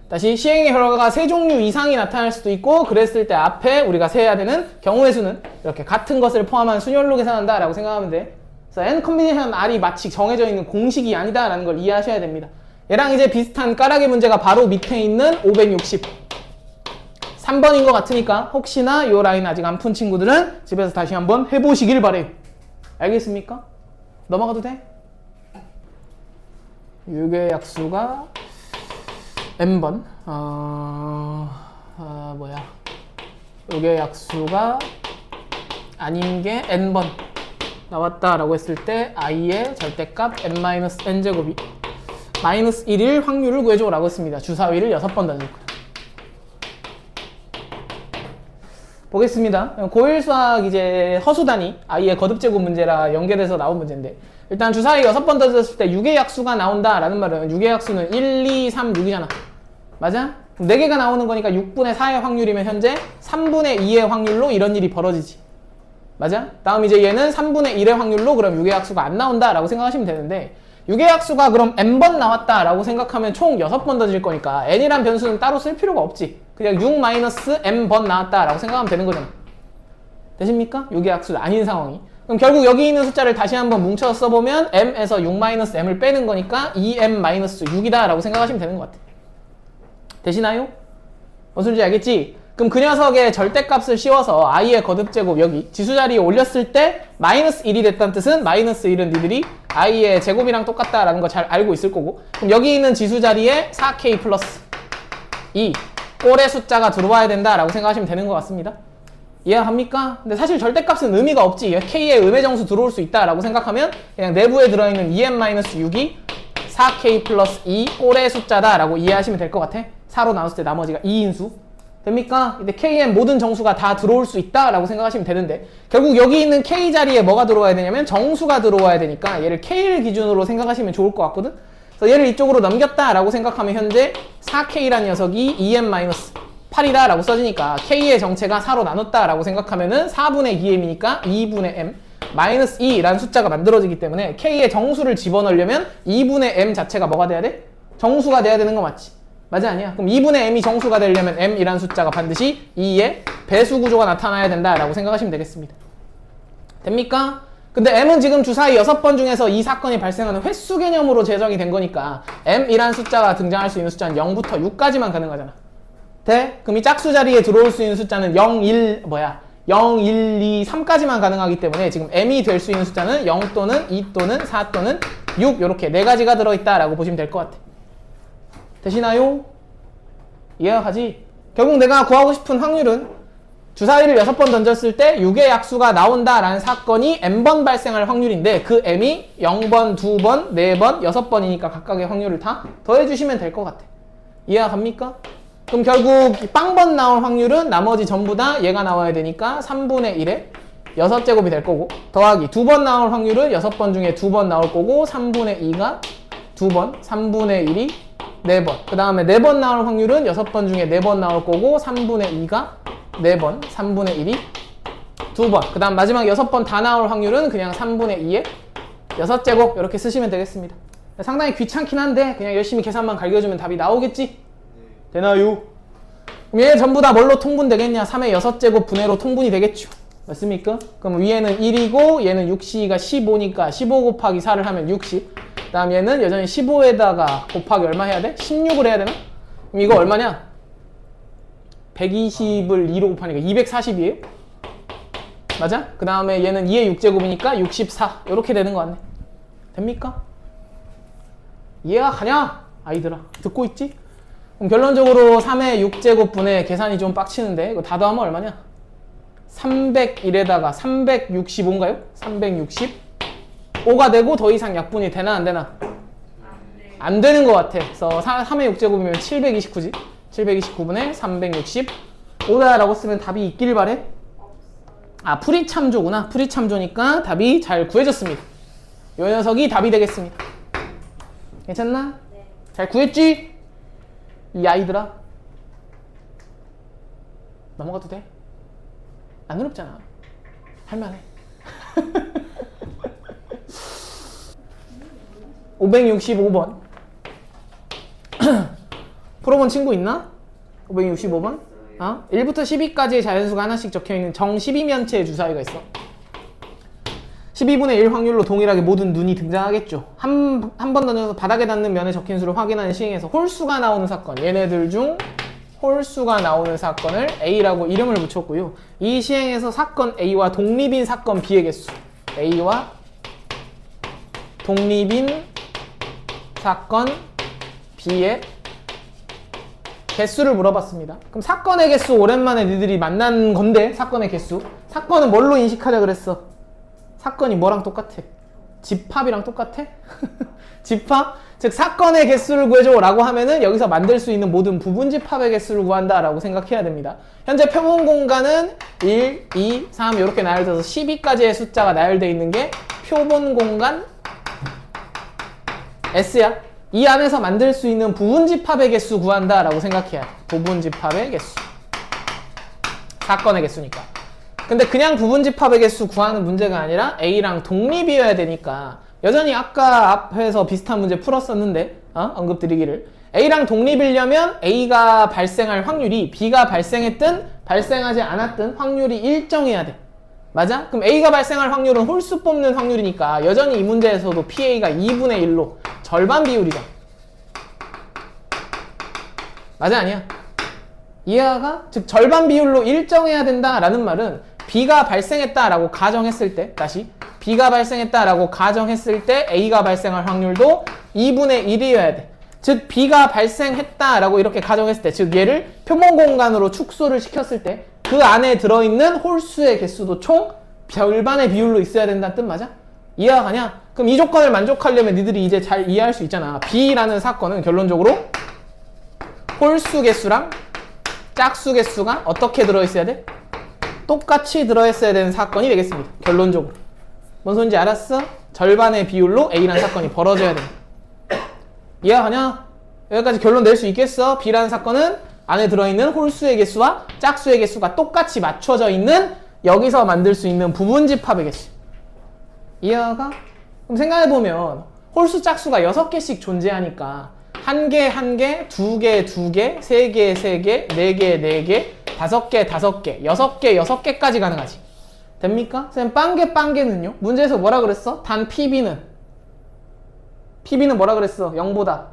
다시 시행의 결과가 3종류 이상이 나타날 수도 있고 그랬을 때 앞에 우리가 세야 되는 경우의 수는 이렇게 같은 것을 포함한 순열로 계산한다 라고 생각하면 돼. 그래서 n 컨비네이션 r이 마치 정해져 있는 공식이 아니다 라는 걸 이해하셔야 됩니다. 얘랑 이제 비슷한 까라기 문제가 바로 밑에 있는 560 3번인 것 같으니까 혹시나 이 라인 아직 안 푼 친구들은 집에서 다시 한번 해보시길 바래요. 알겠습니까? 넘어가도 돼? 유괴 약수가 n번 뭐야 요게 약수가 아닌 게 n번 나왔다라고 했을 때 i의 절대값 n-n제곱이 마이너스 1일 확률을 구해줘 라고 했습니다. 주사위를 6번 던질 거예요. 보겠습니다. 고1 수학 이제 허수단위 i의 거듭제곱 문제라 연계돼서 나온 문제인데 일단 주사위 6번 던졌을 때 6의 약수가 나온다라는 말은 6의 약수는 1, 2, 3, 6이잖아. 맞아? 그럼 4개가 나오는 거니까 6분의 4의 확률이면 현재 3분의 2의 확률로 이런 일이 벌어지지. 맞아? 다음 이제 얘는 3분의 1의 확률로 그럼 6의 약수가 안 나온다라고 생각하시면 되는데 6의 약수가 그럼 n번 나왔다라고 생각하면 총 6번 던질 거니까 n이란 변수는 따로 쓸 필요가 없지. 그냥 6-n번 나왔다라고 생각하면 되는 거잖아. 되십니까? 6의 약수 아닌 상황이. 그럼 결국 여기 있는 숫자를 다시 한번 뭉쳐서 써보면 m에서 6-m을 빼는 거니까 2m-6이다 라고 생각하시면 되는 것 같아요. 되시나요? 무슨 소리인지 알겠지? 그럼 그 녀석의 절대값을 씌워서 i의 거듭제곱 여기 지수자리에 올렸을 때 마이너스 1이 됐다는 뜻은 마이너스 1은 니들이 i의 제곱이랑 똑같다라는 거 잘 알고 있을 거고, 그럼 여기 있는 지수자리에 4k 플러스 2 꼴의 숫자가 들어와야 된다라고 생각하시면 되는 것 같습니다. 이해합니까? 근데 사실 절대값은 의미가 없지. k의 음의 정수 들어올 수 있다라고 생각하면 그냥 내부에 들어있는 2m-6이 4k 플러스 2 꼴의 숫자다라고 이해하시면 될 것 같아. 4로 나눴을 때 나머지가 2인수. 됩니까? 근데 k의 모든 정수가 다 들어올 수 있다라고 생각하시면 되는데, 결국 여기 있는 k 자리에 뭐가 들어와야 되냐면 정수가 들어와야 되니까 얘를 k를 기준으로 생각하시면 좋을 것 같거든? 그래서 얘를 이쪽으로 넘겼다라고 생각하면 현재 4k라는 녀석이 2m-8이다 라고 써지니까 k의 정체가 4로 나눴다라고 생각하면은 4분의 2m이니까 2분의 m 마이너스 2라는 숫자가 만들어지기 때문에 k의 정수를 집어넣으려면 2분의 m 자체가 뭐가 돼야 돼? 정수가 돼야 되는 거 맞지? 맞아 아니야? 그럼 2분의 m이 정수가 되려면 m이라는 숫자가 반드시 2의 배수 구조가 나타나야 된다라고 생각하시면 되겠습니다. 됩니까? 근데 m은 지금 주사위 6번 중에서 이 사건이 발생하는 횟수 개념으로 제정이 된 거니까 m이란 숫자가 등장할 수 있는 숫자는 0부터 6까지만 가능하잖아. 돼? 그럼 이 짝수 자리에 들어올 수 있는 숫자는 0, 1, 2, 3까지만 가능하기 때문에 지금 m이 될 수 있는 숫자는 0 또는 2 또는 4 또는 6 이렇게 4가지가 들어있다라고 보시면 될 것 같아. 되시나요? 이해가 가지? 결국 내가 구하고 싶은 확률은 주사위를 6번 던졌을 때 6의 약수가 나온다라는 사건이 m번 발생할 확률인데 그 m이 0번, 2번, 4번, 6번이니까 각각의 확률을 다 더해주시면 될 것 같아. 이해가 갑니까? 그럼 결국 빵번 나올 확률은 나머지 전부 다 얘가 나와야 되니까 3분의 1에 6제곱이 될 거고, 더하기 2번 나올 확률은 6번 중에 2번 나올 거고 3분의 2가 2번, 3분의 1이 4번, 그 다음에 4번 나올 확률은 6번 중에 4번 나올 거고 3분의 2가 4번, 3분의 1이 2번, 그 다음 마지막 6번 다 나올 확률은 그냥 3분의 2에 6제곱 이렇게 쓰시면 되겠습니다. 상당히 귀찮긴 한데 그냥 열심히 계산만 갈겨주면 답이 나오겠지? 되나요? 그럼 얘 전부 다 뭘로 통분되겠냐? 3의 6제곱 분해로 통분이 되겠죠? 맞습니까? 그럼 위에는 1이고 얘는 6c가 15니까 15 곱하기 4를 하면 60. 그 다음 얘는 여전히 15에다가 곱하기 얼마 해야 돼? 16을 해야 되나? 그럼 이거 얼마냐? 120을 2로 곱하니까 240이에요? 맞아? 그 다음에 얘는 2의 6제곱이니까 64 이렇게 되는 거 같네. 됩니까? 이해가 가냐? 아이들아 듣고 있지? 그럼 결론적으로 3의 6제곱분의 계산이 좀 빡치는데 이거 다 더하면 얼마냐? 301에다가 365인가요? 365가 되고 더 이상 약분이 되나 안 되나? 안 되는 것 같아. 그래서 3의 6제곱이면 729지? 729분의 365다라고 쓰면 답이 있길 바래? 아, 풀이참조구나. 풀이참조니까 답이 잘 구해졌습니다. 이 녀석이 답이 되겠습니다. 괜찮나? 네. 잘 구했지? 이 아이들아. 넘어가도 돼? 안 어렵잖아. 할만해. 565번. 풀어본 친구 있나? 565번? 1부터 12까지의 자연수가 하나씩 적혀있는 정 12면체의 주사위가 있어. 12분의 1 확률로 동일하게 모든 눈이 등장하겠죠. 한 번 던져서 바닥에 닿는 면에 적힌 수를 확인하는 시행에서 홀수가 나오는 사건, 얘네들 중 홀수가 나오는 사건을 A라고 이름을 붙였고요. 이 시행에서 사건 A와 독립인 사건 B의 개수, A와 독립인 사건 B의 개수를 물어봤습니다. 그럼 사건의 개수 오랜만에 니들이 만난 건데, 사건의 개수. 사건은 뭘로 인식하자 그랬어? 사건이 뭐랑 똑같아? 집합이랑 똑같아? 집합? 즉 사건의 개수를 구해줘 라고 하면은 여기서 만들 수 있는 모든 부분 집합의 개수를 구한다 라고 생각해야 됩니다. 현재 표본 공간은 1, 2, 3 이렇게 나열돼서 12까지의 숫자가 나열되어 있는 게 표본 공간 S야. 이 안에서 만들 수 있는 부분 집합의 개수 구한다 라고 생각해야 돼. 부분 집합의 개수. 사건의 개수니까. 근데 그냥 부분 집합의 개수 구하는 문제가 아니라 A랑 독립이어야 되니까, 여전히 아까 앞에서 비슷한 문제 풀었었는데 언급드리기를, A랑 독립이려면 A가 발생할 확률이 B가 발생했든 발생하지 않았든 확률이 일정해야 돼. 맞아? 그럼 A가 발생할 확률은 홀수 뽑는 확률이니까 여전히 이 문제에서도 PA가 2분의 1로 절반 비율이잖아. 맞아 아니야? 이해가? 즉 절반 비율로 일정해야 된다라는 말은 B가 발생했다라고 가정했을 때 다시 B가 발생했다라고 가정했을 때 A가 발생할 확률도 2분의 1이어야 돼. 즉 B가 발생했다라고 이렇게 가정했을 때 즉 얘를 표본 공간으로 축소를 시켰을 때 그 안에 들어있는 홀수의 개수도 총 절반의 비율로 있어야 된다는 뜻 맞아? 이해가 가냐? 그럼 이 조건을 만족하려면 니들이 이제 잘 이해할 수 있잖아. B라는 사건은 결론적으로 홀수 개수랑 짝수 개수가 어떻게 들어있어야 돼? 똑같이 들어있어야 되는 사건이 되겠습니다. 결론적으로. 뭔 소린지 알았어? 절반의 비율로 A라는 사건이 벌어져야 돼. 이해가 가냐? 여기까지 결론 낼 수 있겠어? B라는 사건은 안에 들어있는 홀수의 개수와 짝수의 개수가 똑같이 맞춰져 있는 여기서 만들 수 있는 부분집합의 개수. 이해가? 그럼 생각해보면 홀수 짝수가 6개씩 존재하니까 1개, 1개, 2개, 2개, 3개, 3개, 4개, 4개, 5개, 5개, 6개, 6개까지 가능하지. 됩니까? 쌤 빵개는요? 문제에서 뭐라 그랬어? 단 PB는 뭐라 그랬어? 0보다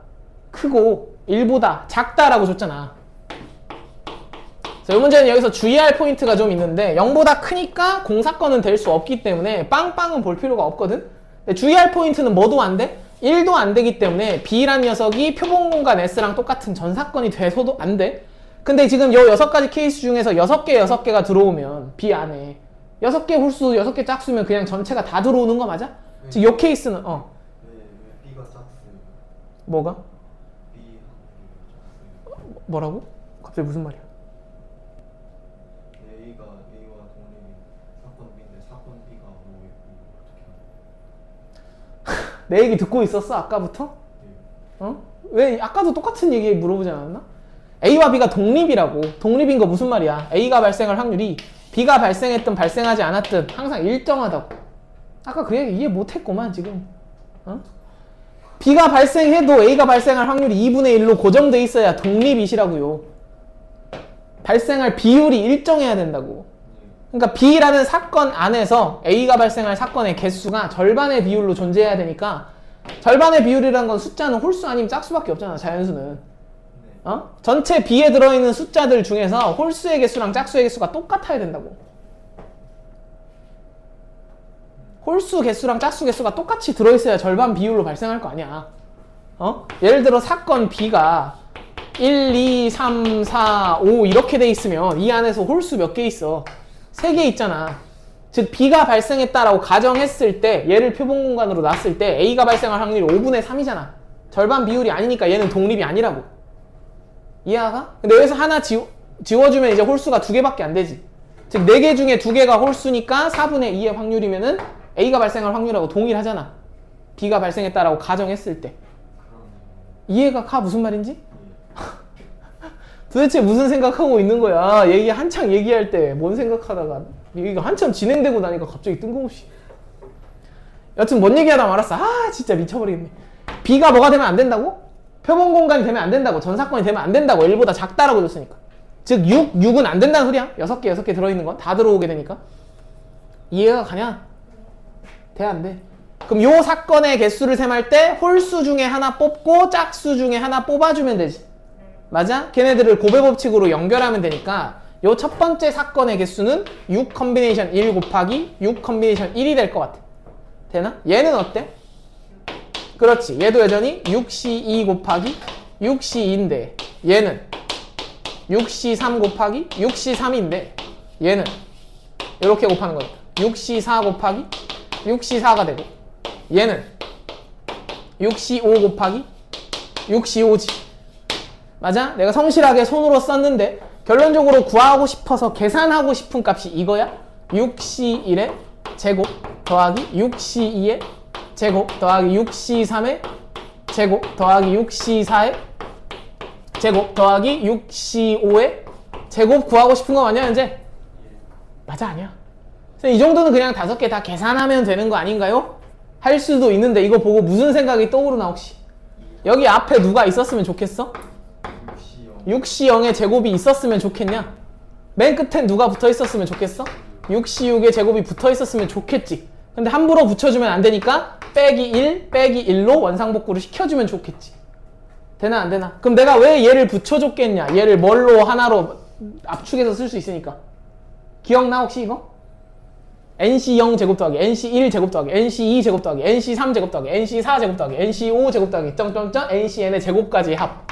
크고 1보다 작다라고 줬잖아. 그래서 이 문제는 여기서 주의할 포인트가 좀 있는데 0보다 크니까 공사건은 될 수 없기 때문에 빵빵은 볼 필요가 없거든. 근데 주의할 포인트는 뭐도 안 돼? 1도 안 되기 때문에 B란 녀석이 표본 공간 S랑 똑같은 전사건이 돼서도 안 돼. 근데 지금 요 6가지 케이스 중에서 6개가 들어오면 B 안에 6개 홀수, 6개 짝수면 그냥 전체가 다 들어오는 거 맞아? 지금 요 케이스는 왜 B가 짝수? 뭐가? B 확률이 뭐라고? 갑자기 무슨 말이야? A와 동립이 사건 B인데 사건 B가 뭐 어떻게 하는? 내 얘기 듣고 있었어 아까부터? 어? 왜 아까도 똑같은 얘기 물어보지 않았나? A와 B가 독립이라고. 독립인 거 무슨 말이야? A가 발생할 확률이 B가 발생했든 발생하지 않았든 항상 일정하다고. 아까 그 얘기 이해 못했구만 지금. 어? B가 발생해도 A가 발생할 확률이 2분의 1로 고정돼 있어야 독립이시라고요. 발생할 비율이 일정해야 된다고. 그러니까 B라는 사건 안에서 A가 발생할 사건의 개수가 절반의 비율로 존재해야 되니까 절반의 비율이라는 건 숫자는 홀수 아니면 짝수밖에 없잖아 자연수는. 어? 전체 B에 들어있는 숫자들 중에서 홀수의 개수랑 짝수의 개수가 똑같아야 된다고. 홀수 개수랑 짝수 개수가 똑같이 들어있어야 절반 비율로 발생할 거 아니야. 어? 예를 들어 사건 B가 1, 2, 3, 4, 5 이렇게 돼 있으면 이 안에서 홀수 몇 개 있어? 3개 있잖아. 즉 B가 발생했다라고 가정했을 때 얘를 표본 공간으로 놨을 때 A가 발생할 확률이 5분의 3이잖아. 절반 비율이 아니니까 얘는 독립이 아니라고. 이해가? 근데 여기서 하나 지워주면 이제 홀수가 2개밖에 안 되지. 즉 4개 중에 2개가 홀수니까 4분의 2의 확률이면은 A가 발생할 확률하고 동일하잖아. B가 발생했다라고 가정했을 때. 이해가 가? 무슨 말인지? 도대체 무슨 생각하고 있는 거야? 얘기 한창 얘기할 때 뭔 생각하다가 얘기가 한참 진행되고 나니까 갑자기 뜬금없이. 여튼 뭔 얘기하다 말았어. 아 진짜 미쳐버리겠네. B가 뭐가 되면 안 된다고? 표본 공간이 되면 안 된다고. 전사건이 되면 안 된다고. 1보다 작다라고 줬으니까. 즉 6은 안 된다는 소리야. 6개 들어있는 건 다 들어오게 되니까. 이해가 가냐? 돼 안 돼? 그럼 요 사건의 개수를 셈할 때 홀수 중에 하나 뽑고 짝수 중에 하나 뽑아주면 되지. 맞아? 걔네들을 곱의 법칙으로 연결하면 되니까 요 첫 번째 사건의 개수는 6 컨비네이션 1 곱하기 6 컨비네이션 1이 될 것 같아. 되나? 얘는 어때? 그렇지. 얘도 여전히 6C2 곱하기 6C2인데 얘는 6C3 곱하기 6C3인데 얘는 이렇게 곱하는 거니까 6C4 곱하기 6C4가 되고 얘는 6C5 곱하기 6C5지. 맞아? 내가 성실하게 손으로 썼는데 결론적으로 구하고 싶어서 계산하고 싶은 값이 이거야? 6C1의 제곱 더하기 6C2의 제곱 더하기 6C3의 제곱 더하기 6C4의 제곱 더하기 6C5의 제곱 구하고 싶은 거 맞냐 현재? 맞아 아니야? 이 정도는 그냥 5개 다 계산하면 되는 거 아닌가요? 할 수도 있는데 이거 보고 무슨 생각이 떠오르나 혹시? 여기 앞에 누가 있었으면 좋겠어? 6C0의 제곱이 있었으면 좋겠냐? 맨 끝엔 누가 붙어 있었으면 좋겠어? 6C6의 제곱이 붙어 있었으면 좋겠지. 근데 함부로 붙여주면 안 되니까 빼기 1, 빼기 1로 원상복구를 시켜주면 좋겠지. 되나 안 되나? 그럼 내가 왜 얘를 붙여줬겠냐? 얘를 뭘로 하나로 압축해서 쓸 수 있으니까. 기억나 혹시 이거? NC0 제곱 더하기 NC1 제곱 더하기 NC2 제곱 더하기 NC3 제곱 더하기 NC4 제곱 더하기 NC5 제곱 더하기 점점점 NCN의 제곱까지의 합.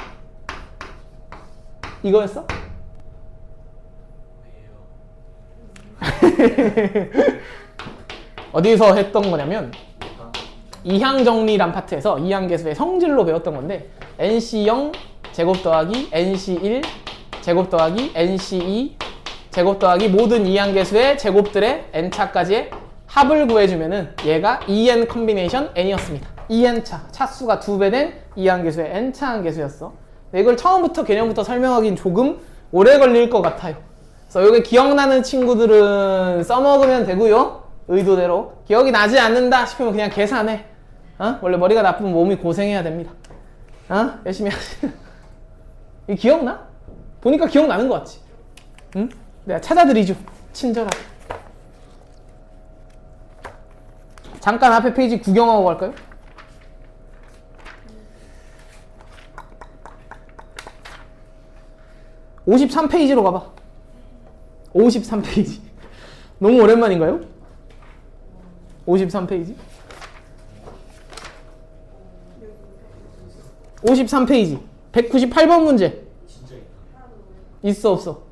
이거였어? 어디서 했던 거냐면 이항정리란 파트에서 이항계수의 성질로 배웠던 건데 NC0 제곱 더하기 NC1 제곱 더하기 NC2 제곱 더하기 모든 이항계수의 제곱들의 n차까지의 합을 구해주면은 얘가 EN 컨비네이션 n이었습니다. EN차, 차수가 2배 된 이항계수의 n차 항계수였어. 근데 이걸 처음부터 개념부터 설명하기는 조금 오래 걸릴 것 같아요. 그래서 이게 기억나는 친구들은 써먹으면 되고요. 의도대로. 기억이 나지 않는다 싶으면 그냥 계산해. 원래 머리가 나쁘면 몸이 고생해야 됩니다. 열심히 하시. 이 기억나? 보니까 기억나는 것 같지? 응? 내가 찾아드리죠. 친절하게. 잠깐 앞에 페이지 구경하고 갈까요? (53페이지로) 가봐. 53페이지. 너무 오랜만인가요? 53페이지. 53페이지. 198번 문제. 진짜 있다. 있어 없어?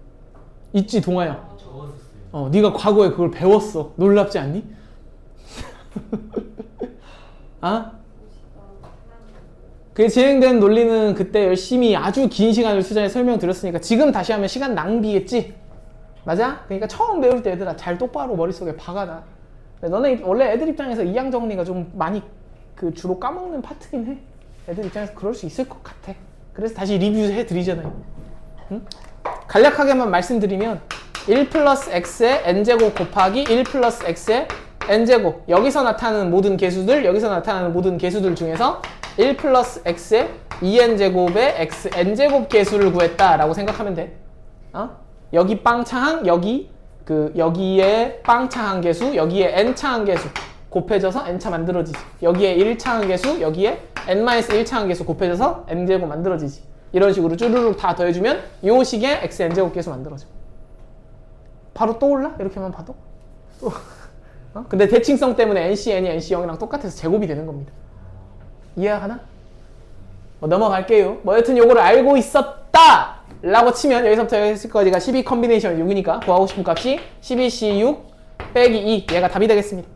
있지 동아야. 적었었어요. 네가 과거에 그걸 배웠어. 놀랍지 않니? 그 진행된 논리는 그때 열심히 아주 긴 시간을 투자해 설명드렸으니까 지금 다시 하면 시간 낭비겠지? 맞아? 그러니까 처음 배울 때 얘들아 잘 똑바로 머릿속에 박아놔. 너네 원래 애들 입장에서 이항 정리가 좀 많이 그 주로 까먹는 파트긴 해. 애들 입장에서 그럴 수 있을 것 같아. 그래서 다시 리뷰해 드리잖아요. 응? 간략하게만 말씀드리면 1 플러스 x의 n제곱 곱하기 1 플러스 x의 n제곱, 여기서 나타나는 모든 개수들, 여기서 나타나는 모든 개수들 중에서 1 플러스 x의 2n제곱의 x n제곱 개수를 구했다라고 생각하면 돼. 여기 빵차항, 여기에 빵차항 개수, 여기에 n차항 개수 곱해져서 n차 만들어지지. 여기에 1차항 개수, 여기에 n-1차항 개수 곱해져서 n제곱 만들어지지. 이런 식으로 쭈루룩 다 더해주면 이 식의 x n제곱 개수 만들어져. 바로 떠올라? 이렇게만 봐도? 근데 대칭성 때문에 NCN이 NC0이랑 똑같아서 제곱이 되는 겁니다. 이해하나? 넘어갈게요. 여튼 요거를 알고 있었다! 라고 치면 여기서부터 여기까지가 12 컨비네이션 6이니까 구하고 싶은 값이 12C6 빼기 2. 얘가 답이 되겠습니다.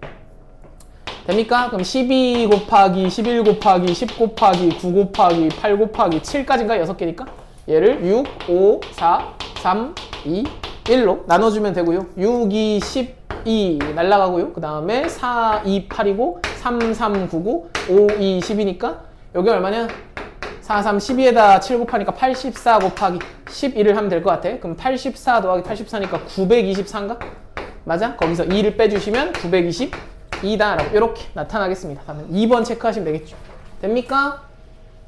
됩니까? 그럼 12 곱하기 11 곱하기 10 곱하기 9 곱하기 8 곱하기 7까지인가? 6개니까 얘를 6, 5, 4, 3, 2, 1로 나눠주면 되고요. 6, 2, 12 날라가고요. 그 다음에 4, 2, 8이고 3, 3, 9고 5, 2, 10이니까 여기 얼마냐? 4, 3, 12에다 7 곱하니까 84 곱하기 11을 하면 될 것 같아. 그럼 84 더하기 84니까 924인가? 맞아? 거기서 2를 빼주시면 922다 라고 이렇게 나타나겠습니다. 다음은 2번 체크하시면 되겠죠. 됩니까?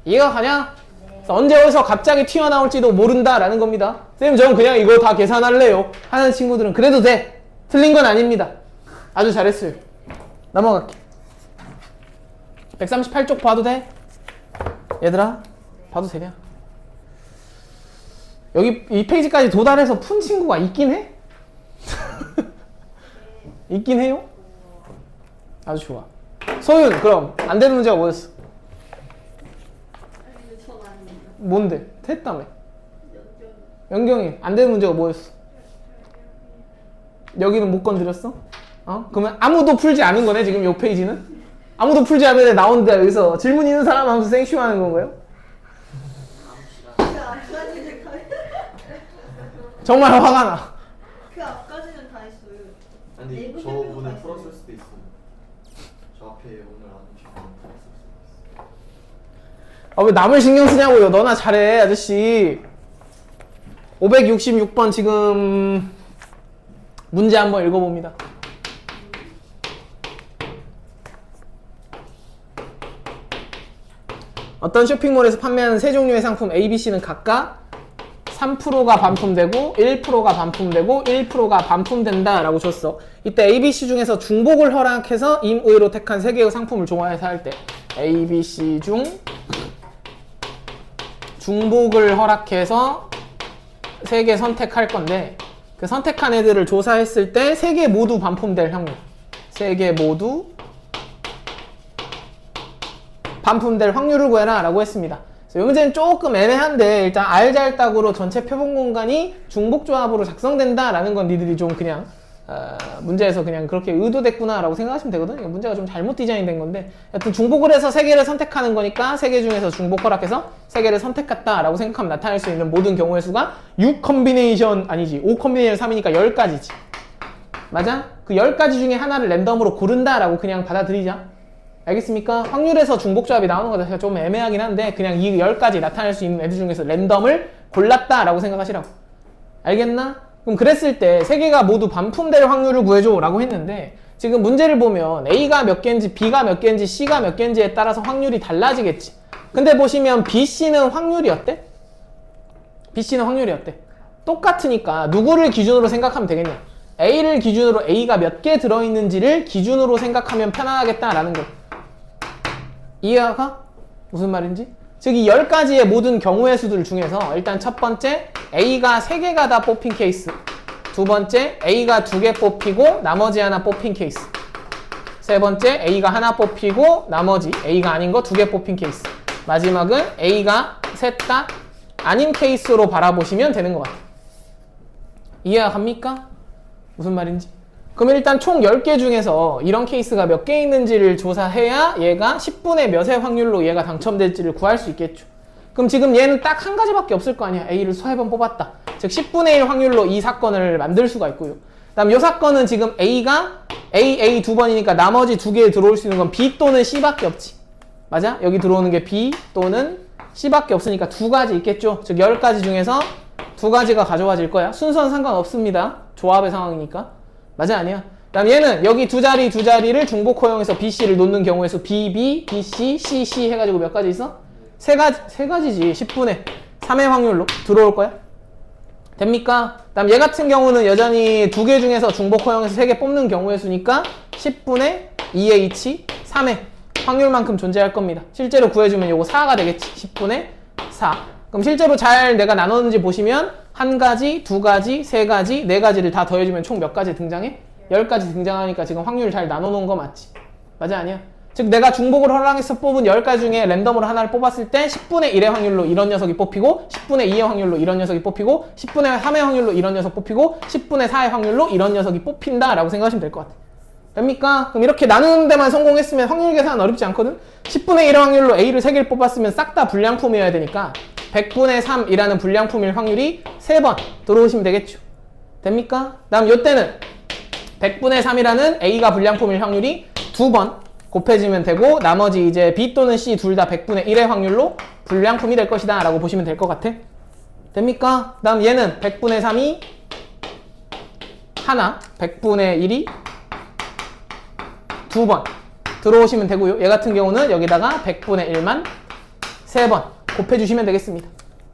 이해가 가냐? 언제 어디서 갑자기 튀어나올지도 모른다라는 겁니다. 선생님 저는 그냥 이거 다 계산할래요 하는 친구들은 그래도 돼. 틀린 건 아닙니다. 아주 잘했어요. 넘어갈게. 138쪽 봐도 돼? 얘들아 봐도 되냐? 여기 이 페이지까지 도달해서 푼 친구가 있긴 해? 있긴 해요? 아주 좋아. 소윤 그럼 안 되는 문제가 뭐였어? 근데 전 아닙니다. 뭔데? 했다며. 연결. 연경이 안 되는 문제가 뭐였어? 여기는 못 건드렸어? 그러면 아무도 풀지 않은 거네 지금 요 페이지는? 아무도 풀지 않는데 나오는데 여기서 질문 있는 사람 하면서 생쇼하는 건가요? 그 앞까지는 다 정말 화가 나. 그 앞까지는 다 했어요. 아니 내부 저 설명도 오늘 다 풀었을 있어요. 수도 있어요. 저 앞에 오늘 안 오시면 풀었을 수도 있어요. 왜 남을 신경 쓰냐고요. 너나 잘해 아저씨. 566번 지금 문제 한번 읽어봅니다. 어떤 쇼핑몰에서 판매하는 세 종류의 상품 A, B, C는 각각 3%가 반품되고 1%가 반품되고 1%가 반품된다 라고 줬어. 이때 ABC 중에서 중복을 허락해서 임의로 택한 3개의 상품을 종합해서 할 때 ABC 중 중복을 허락해서 3개 선택할 건데 그 선택한 애들을 조사했을 때 3개 모두 반품될 확률 3개 모두 반품될 확률을 구해라 라고 했습니다. 이 문제는 조금 애매한데 일단 알잘딱으로 전체 표본 공간이 중복조합으로 작성된다 라는 건 니들이 좀 그냥 문제에서 그냥 그렇게 의도됐구나 라고 생각하시면 되거든. 문제가 좀 잘못 디자인된 건데 여튼 중복을 해서 3개를 선택하는 거니까 3개 중에서 중복 허락해서 3개를 선택했다 라고 생각하면 나타날 수 있는 모든 경우의 수가 6 컴비네이션 아니지 5 컴비네이션 3이니까 10가지지. 맞아? 그 10가지 중에 하나를 랜덤으로 고른다 라고 그냥 받아들이자. 알겠습니까? 확률에서 중복조합이 나오는 거 자체가 좀 애매하긴 한데 그냥 이 10가지 나타날 수 있는 애들 중에서 랜덤을 골랐다 라고 생각하시라고. 알겠나? 그럼 그랬을 때 3개가 모두 반품될 확률을 구해줘 라고 했는데 지금 문제를 보면 A가 몇 개인지 B가 몇 개인지 C가 몇 개인지에 따라서 확률이 달라지겠지. 근데 보시면 BC는 확률이 어때? BC는 확률이 어때? 똑같으니까 누구를 기준으로 생각하면 되겠냐? A를 기준으로 A가 몇 개 들어있는지를 기준으로 생각하면 편안하겠다라는 거. 이해가? 무슨 말인지? 즉 이 10가지의 모든 경우의 수들 중에서 일단 첫 번째 A가 3개가 다 뽑힌 케이스, 두 번째 A가 2개 뽑히고 나머지 하나 뽑힌 케이스, 세 번째 A가 하나 뽑히고 나머지 A가 아닌 거 2개 뽑힌 케이스, 마지막은 A가 셋 다 아닌 케이스로 바라보시면 되는 것 같아요. 이해가 갑니까? 무슨 말인지? 그럼 일단 총 10개 중에서 이런 케이스가 몇 개 있는지를 조사해야 얘가 10분의 몇의 확률로 얘가 당첨될지를 구할 수 있겠죠. 그럼 지금 얘는 딱 한 가지밖에 없을 거 아니야. A를 수해 번 뽑았다. 즉 10분의 1 확률로 이 사건을 만들 수가 있고요. 다음 이 사건은 지금 A가 A 2번이니까 나머지 2개에 들어올 수 있는 건 B 또는 C밖에 없지. 맞아? 여기 들어오는 게 B 또는 C밖에 없으니까 2가지 있겠죠. 즉 10가지 중에서 2가지가 가져와질 거야. 순서는 상관없습니다. 조합의 상황이니까. 맞아? 아니야? 그다음 얘는 여기 두 자리를 중복 허용해서 BC를 놓는 경우의 수 BB, BC, CC 해가지고 몇 가지 있어? 세 가지지. 10분의 3의 확률로 들어올 거야. 됩니까? 그다음 얘 같은 경우는 여전히 2개 중에서 중복 허용해서 3개 뽑는 경우의 수니까 10분의 2H 3의 확률만큼 존재할 겁니다. 실제로 구해주면 요거 4가 되겠지. 10분의 4. 그럼 실제로 잘 내가 나눴는지 보시면 1가지, 2가지, 3가지, 4가지를 다 더해주면 총 몇 가지 등장해? 10가지 등장하니까 지금 확률 잘 나눠놓은 거 맞지? 맞아? 아니야? 즉 내가 중복을 허락해서 뽑은 10가지 중에 랜덤으로 하나를 뽑았을 때 10분의 1의 확률로 이런 녀석이 뽑히고 10분의 2의 확률로 이런 녀석이 뽑히고 10분의 3의 확률로 이런 녀석 뽑히고 10분의 4의 확률로 이런 녀석이 뽑힌다 라고 생각하시면 될 것 같아. 됩니까? 그럼 이렇게 나누는 데만 성공했으면 확률 계산은 어렵지 않거든? 10분의 1의 확률로 A를 3개를 뽑았으면 싹 다 불량품이어야 되니까 100분의 3이라는 불량품일 확률이 3번 들어오시면 되겠죠. 됩니까? 다음 요때는 100분의 3이라는 A가 불량품일 확률이 2번 곱해지면 되고 나머지 이제 B 또는 C 둘 다 100분의 1의 확률로 불량품이 될 것이다 라고 보시면 될 것 같아. 됩니까? 다음 얘는 100분의 3이 하나, 100분의 1이 2번 들어오시면 되고요. 얘 같은 경우는 여기다가 100분의 1만 3번 곱해주시면 되겠습니다.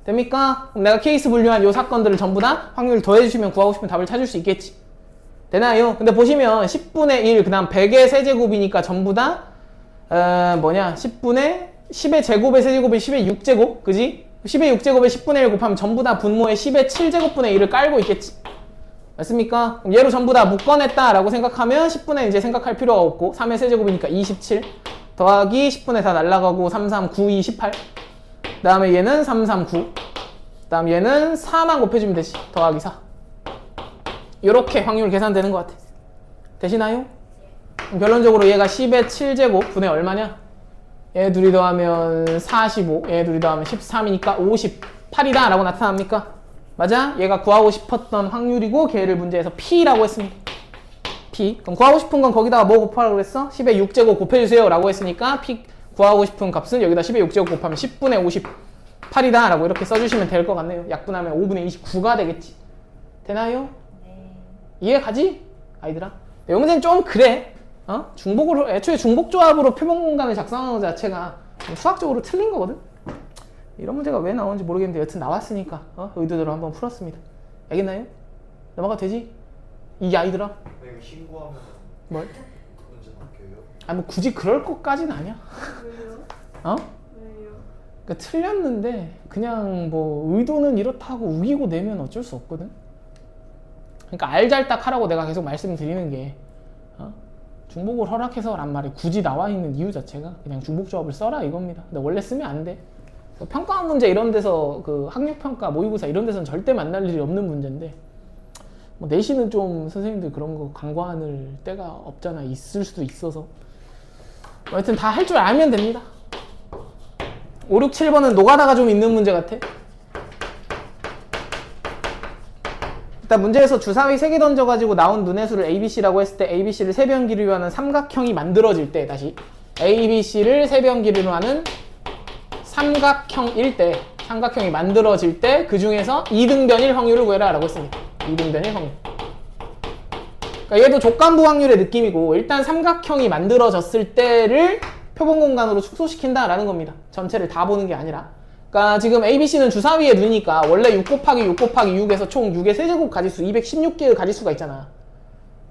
됩니까? 그럼 내가 케이스 분류한 요 사건들을 전부 다 확률 더해주시면 구하고 싶은 답을 찾을 수 있겠지. 되나요? 근데 보시면 10분의 1, 그 다음 100의 세제곱이니까 전부 다 10의 제곱의 세제곱이 10의 6제곱, 그지? 10의 6제곱에 10분의 1 곱하면 전부 다 분모에 10의 7제곱분의 1을 깔고 있겠지. 맞습니까? 그럼 얘로 전부 다 묶어냈다 라고 생각하면 10분의 이제 생각할 필요가 없고 3의 세제곱이니까 27 더하기 10분의 4 날라가고 3, 3, 9, 2, 18 그 다음에 얘는 3, 3, 9 그 다음 얘는 4만 곱해주면 되지. 더하기 4 요렇게 확률 계산되는 것 같아. 되시나요? 그럼 결론적으로 얘가 10의 7제곱 분의 얼마냐? 얘 둘이 더하면 45 얘 둘이 더하면 13이니까 58이다 라고 나타납니까? 맞아? 얘가 구하고 싶었던 확률이고 걔를 문제에서 P라고 했습니다. P. 그럼 구하고 싶은 건 거기다가 뭐 곱하라고 그랬어? 10의 6제곱 곱해주세요 라고 했으니까 P 구하고 싶은 값은 여기다 10의 6제곱 곱하면 10분의 58이다 라고 이렇게 써주시면 될 것 같네요. 약분하면 5분의 29가 되겠지. 되나요? 네. 이해 가지? 아이들아? 이 문제는 좀 그래. 중복으로 애초에 중복조합으로 표본 공간을 작성하는 것 자체가 수학적으로 틀린 거거든. 이런 문제가 왜 나오는지 모르겠는데 여튼 나왔으니까 의도대로 한번 풀었습니다. 알겠나요? 넘어가도 되지? 이 아이들아. 이거 신고하면 뭘? 문제 바뀌어요? 아 뭐 굳이 그럴 것까지는 아니야. 왜요? 어? 왜요? 그러니까 틀렸는데 그냥 뭐 의도는 이렇다고 우기고 내면 어쩔 수 없거든. 그러니까 알잘딱 하라고 내가 계속 말씀드리는 게 중복을 허락해서란 말이 굳이 나와 있는 이유 자체가 그냥 중복 조합을 써라 이겁니다. 근데 원래 쓰면 안 돼. 평가 문제 이런 데서 그 학력평가 모의고사 이런 데서는 절대 만날 일이 없는 문제인데 뭐 내신은 좀 선생님들 그런 거 강과할 때가 없잖아. 있을 수도 있어서 하여튼 다 할 줄 알면 됩니다. 5, 6, 7번은 노가다가 좀 있는 문제 같아. 일단 문제에서 주사위 3개 던져가지고 나온 눈의 수를 ABC라고 했을 때 ABC를 세변 길이로 하는 삼각형이 만들어질 때 다시 ABC를 세변 길이로 하는 삼각형일 때 삼각형이 만들어질 때 그 중에서 2등변일 확률을 구해라 라고 했습니다. 2등변일 확률. 그러니까 얘도 족간부 확률의 느낌이고 일단 삼각형이 만들어졌을 때를 표본 공간으로 축소시킨다 라는 겁니다. 전체를 다 보는 게 아니라. 그러니까 지금 ABC는 주사위의 눈이니까 원래 6 곱하기 6 곱하기 6에서 총 6의 세제곱 가지수 216개의 가지수가 있잖아.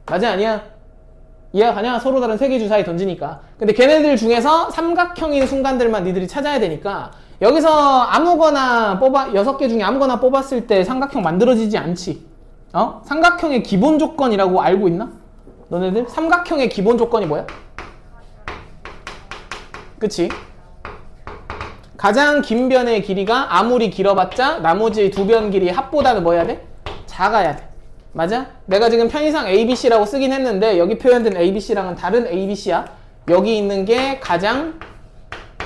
맞아 아니야? 이해가 가냐? 서로 다른 3개 주사위 던지니까. 근데 걔네들 중에서 삼각형인 순간들만 니들이 찾아야 되니까 여기서 아무거나 6개 중에 아무거나 뽑았을 때 삼각형 만들어지지 않지. 삼각형의 기본 조건이라고 알고 있나? 너네들? 삼각형의 기본 조건이 뭐야? 그치? 가장 긴 변의 길이가 아무리 길어봤자 나머지 두 변 길이 합보다는 뭐 해야 돼? 작아야 돼. 맞아? 내가 지금 편의상 ABC라고 쓰긴 했는데 여기 표현된 ABC랑은 다른 ABC야. 여기 있는 게 가장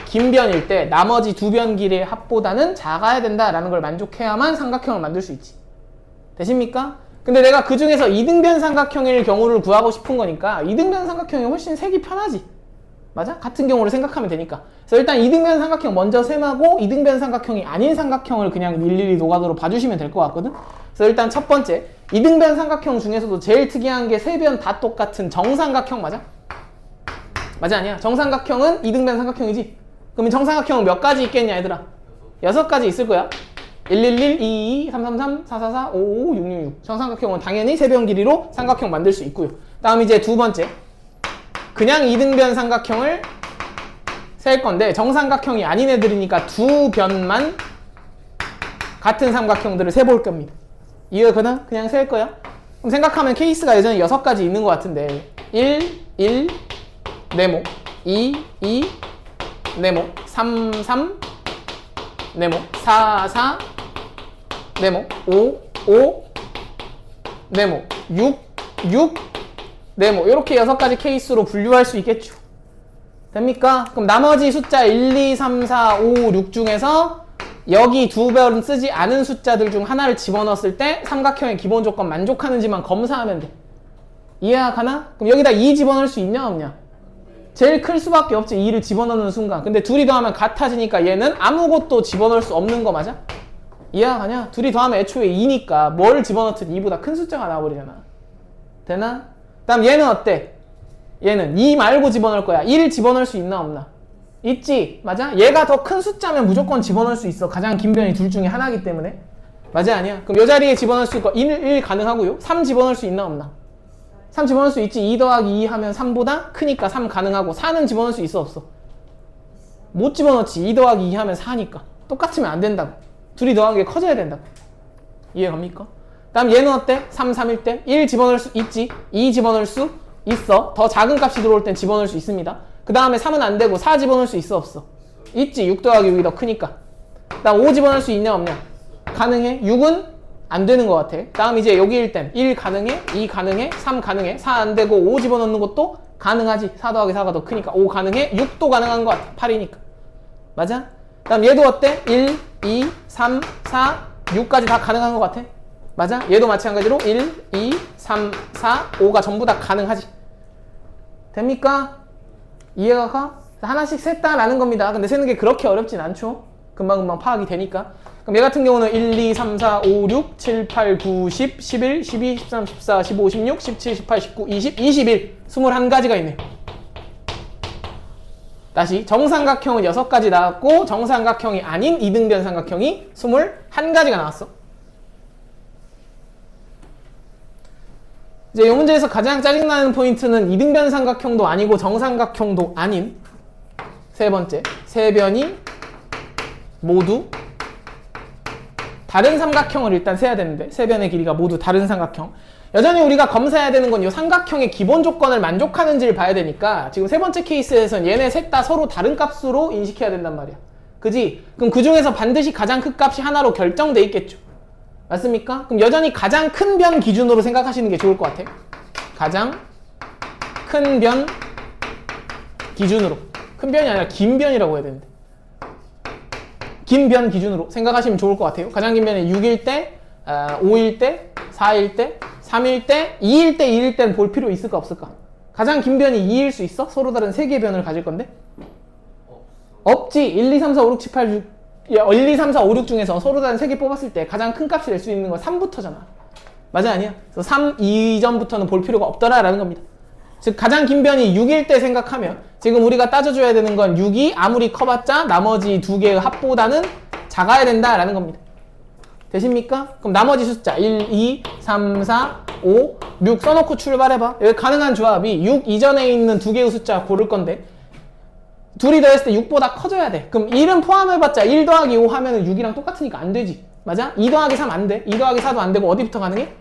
긴 변일 때 나머지 두 변 길이의 합보다는 작아야 된다라는 걸 만족해야만 삼각형을 만들 수 있지. 되십니까? 근데 내가 그 중에서 2등변 삼각형일 경우를 구하고 싶은 거니까 2등변 삼각형이 훨씬 세기 편하지. 맞아? 같은 경우를 생각하면 되니까. 그래서 일단 2등변 삼각형 먼저 셈하고 2등변 삼각형이 아닌 삼각형을 그냥 일일이 노가다로 봐주시면 될 것 같거든. 그래서 일단 첫 번째 2등변 삼각형 중에서도 제일 특이한 게 세 변 다 똑같은 정삼각형 맞아? 맞아 아니야? 정삼각형은 2등변 삼각형이지? 그러면 정삼각형은 몇 가지 있겠냐 얘들아? 6가지 있을 거야. 111, 222, 333, 444, 555, 666 정삼각형은 당연히 세 변 길이로 삼각형 만들 수 있고요. 다음 이제 두 번째 그냥 2등변 삼각형을 셀 건데 정삼각형이 아닌 애들이니까 두 변만 같은 삼각형들을 세볼 겁니다. 이해가 가나? 그냥 셀 거야. 그럼 생각하면 케이스가 예전에 6가지 있는 것 같은데 1, 1, 네모 2, 2, 네모 3, 3, 네모 4, 4, 네모 5, 5, 네모 6, 6, 네모 이렇게 6가지 케이스로 분류할 수 있겠죠. 됩니까? 그럼 나머지 숫자 1, 2, 3, 4, 5, 6 중에서 여기 두 변 쓰지 않은 숫자들 중 하나를 집어넣었을 때 삼각형의 기본 조건 만족하는지만 검사하면 돼. 이해가 가나? 그럼 여기다 2 집어넣을 수 있냐 없냐? 제일 클 수밖에 없지 2를 집어넣는 순간. 근데 둘이 더하면 같아지니까 얘는 아무것도 집어넣을 수 없는 거 맞아? 이해가 가냐? 둘이 더하면 애초에 2니까 뭘 집어넣든 2보다 큰 숫자가 나와버리잖아. 되나? 다음 얘는 어때? 얘는 2 말고 집어넣을 거야. 1 집어넣을 수 있나 없나? 있지. 맞아? 얘가 더 큰 숫자면 무조건 집어넣을 수 있어. 가장 긴 변이 둘 중에 하나이기 때문에. 맞아 아니야? 그럼 이 자리에 집어넣을 수 있고 1 가능하고요. 3 집어넣을 수 있나 없나? 3 집어넣을 수 있지. 2 더하기 2 하면 3보다 크니까 3 가능하고 4는 집어넣을 수 있어 없어? 못 집어넣지. 2 더하기 2 하면 4니까. 똑같으면 안 된다고. 둘이 더한 게 커져야 된다고. 이해 갑니까? 다음 얘는 어때? 3, 3일 때 1 집어넣을 수 있지. 2 집어넣을 수 있어. 더 작은 값이 들어올 땐 집어넣을 수 있습니다. 그 다음에 3은 안 되고 4 집어넣을 수 있어 없어? 있지. 6 더하기 6이 더 크니까. 다음 5 집어넣을 수 있냐 없냐? 가능해. 6은 안 되는 것 같아. 다음 이제 여기일 땐 1 가능해, 2 가능해, 3 가능해, 4 안 되고 5 집어넣는 것도 가능하지. 4 더하기 4가 더 크니까 5 가능해, 6도 가능한 것 같아. 8이니까. 맞아? 다음 얘도 어때? 1, 2, 3, 4, 6까지 다 가능한 것 같아. 맞아? 얘도 마찬가지로 1, 2, 3, 4, 5가 전부 다 가능하지. 됩니까? 이해가 가? 하나씩 셌다라는 겁니다. 근데 세는 게 그렇게 어렵진 않죠. 금방금방 파악이 되니까. 그럼 얘 같은 경우는 1, 2, 3, 4, 5, 6, 7, 8, 9, 10, 11, 12, 13, 14, 15, 16, 17, 18, 19, 20, 21 21가지가 있네. 다시 정삼각형은 6가지 나왔고 정삼각형이 아닌 이등변 삼각형이 21가지가 나왔어. 이제 이 문제에서 가장 짜증나는 포인트는 이등변 삼각형도 아니고 정삼각형도 아닌 세 번째, 세 변이 모두 다른 삼각형을 일단 세야 되는데 세 변의 길이가 모두 다른 삼각형. 여전히 우리가 검사해야 되는 건 이 삼각형의 기본 조건을 만족하는지를 봐야 되니까 지금 세 번째 케이스에서는 얘네 셋 다 서로 다른 값으로 인식해야 된단 말이야. 그지? 그럼 그 중에서 반드시 가장 큰 값이 하나로 결정돼 있겠죠. 맞습니까? 그럼 여전히 가장 큰 변 기준으로 생각하시는 게 좋을 것 같아요. 가장 큰 변 기준으로. 큰 변이 아니라 긴 변이라고 해야 되는데. 긴 변 기준으로 생각하시면 좋을 것 같아요. 가장 긴 변이 6일 때, 5일 때, 4일 때, 3일 때, 2일 때, 1일 때는 볼 필요 있을까 없을까? 가장 긴 변이 2일 수 있어? 서로 다른 3개의 변을 가질 건데? 없지. 1, 2, 3, 4, 5, 6, 7, 8, 6 1, 2, 3, 4, 5, 6 중에서 서로 다른 3개 뽑았을 때 가장 큰 값이 될 수 있는 건 3부터잖아. 맞아 아니야? 그래서 3 이전부터는 볼 필요가 없더라 라는 겁니다. 즉 가장 긴 변이 6일 때 생각하면 지금 우리가 따져줘야 되는 건 6이 아무리 커봤자 나머지 두 개의 합보다는 작아야 된다라는 겁니다. 되십니까? 그럼 나머지 숫자 1, 2, 3, 4, 5, 6 써놓고 출발해봐. 여기 가능한 조합이 6 이전에 있는 두 개의 숫자 고를 건데 둘이 더했을 때 6보다 커져야 돼. 그럼 1은 포함해봤자 1 더하기 5 하면은 6이랑 똑같으니까 안 되지. 맞아? 2 더하기 3 안 돼. 2 더하기 4도 안 되고 어디부터 가능해?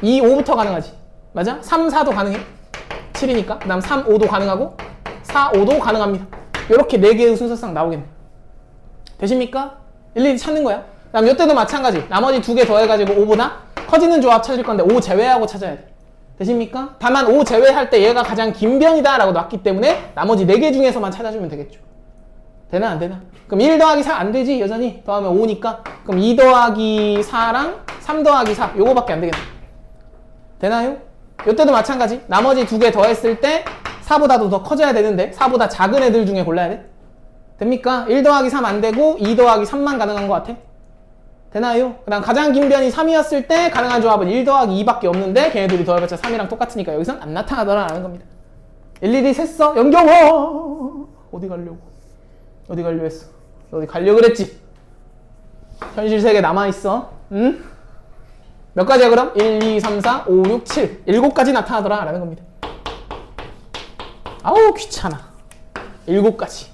2, 5부터 가능하지. 맞아? 3, 4도 가능해. 7이니까. 그 다음 3, 5도 가능하고 4, 5도 가능합니다. 이렇게 4개의 순서상 나오겠네. 되십니까? 일일이 찾는 거야. 그 다음 이때도 마찬가지. 나머지 2개 더해가지고 5보다 커지는 조합 찾을 건데 5 제외하고 찾아야 돼. 되십니까? 다만 5 제외할 때 얘가 가장 긴 변이다 라고 놨기 때문에 나머지 4개 중에서만 찾아주면 되겠죠. 되나 안 되나? 그럼 1 더하기 4 안 되지 여전히 더하면 5니까 그럼 2 더하기 4랑 3 더하기 4 요거밖에 안 되겠네. 되나요? 이때도 마찬가지. 나머지 2개 더했을 때 4보다도 더 커져야 되는데 4보다 작은 애들 중에 골라야 돼. 됩니까? 1 더하기 3 안 되고 2 더하기 3만 가능한 것 같아. 되나요? 그 다음 가장 긴 변이 3이었을 때 가능한 조합은 1 더하기 2밖에 없는데 걔네들이 더해봤자 3이랑 똑같으니까 여기선 안 나타나더라라는 겁니다. 일일이 셌어? 연경아 어디 가려고? 어디 가려 했어? 어디 가려고 그랬지? 현실 세계 남아있어. 응? 몇 가지야 그럼? 1, 2, 3, 4, 5, 6, 7 7가지 나타나더라 라는 겁니다. 아우 귀찮아. 7가지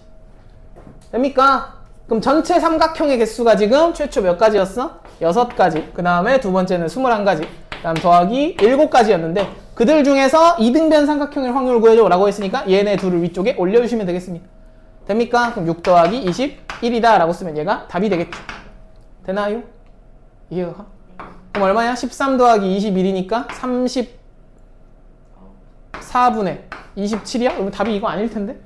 됩니까? 그럼 전체 삼각형의 개수가 지금 최초 몇 가지였어? 6가지. 그 다음에 두 번째는 21가지. 그 다음 더하기 7가지였는데 그들 중에서 이등변 삼각형의 확률을 구해줘 라고 했으니까 얘네 둘을 위쪽에 올려주시면 되겠습니다. 됩니까? 그럼 6 더하기 21이다 라고 쓰면 얘가 답이 되겠죠. 되나요? 이해가 가? 그럼 얼마야? 13 더하기 21이니까 34분의 27이야? 그러면 답이 이거 아닐 텐데?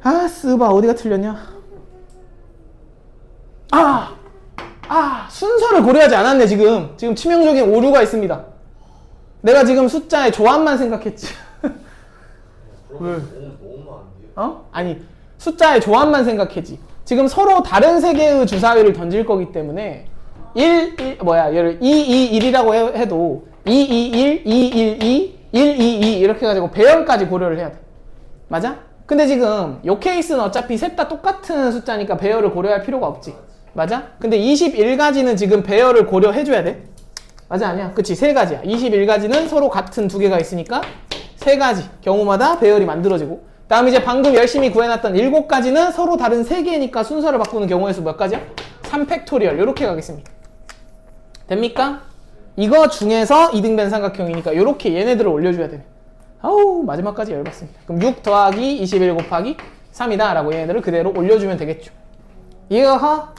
아 쓰바 어디가 틀렸냐? 순서를 고려하지 않았네 지금 치명적인 오류가 있습니다. 내가 지금 숫자의 조합만 생각했지. 왜? 아니 숫자의 조합만 생각했지. 지금 서로 다른 세 개의 주사위를 던질 거기 때문에 1, 2, 1이라고 해도 2, 2, 1, 2, 1, 2, 1, 2, 2 이렇게 해가지고 배열까지 고려를 해야 돼. 맞아? 근데 지금 요 케이스는 어차피 셋 다 똑같은 숫자니까 배열을 고려할 필요가 없지. 맞아? 근데 21가지는 지금 배열을 고려해줘야 돼. 맞아 아니야? 그치 3가지야. 21가지는 서로 같은 2개가 있으니까 3가지 경우마다 배열이 만들어지고 다음 이제 방금 열심히 구해놨던 7가지는 서로 다른 3개니까 순서를 바꾸는 경우의 수 몇 가지야? 3팩토리얼 이렇게 가겠습니다. 됩니까? 이거 중에서 이등변 삼각형이니까 이렇게 얘네들을 올려줘야 돼. 아우 마지막까지 열받습니다. 그럼 6 더하기 21 곱하기 3이다 라고 얘네들을 그대로 올려주면 되겠죠. 이해가 가?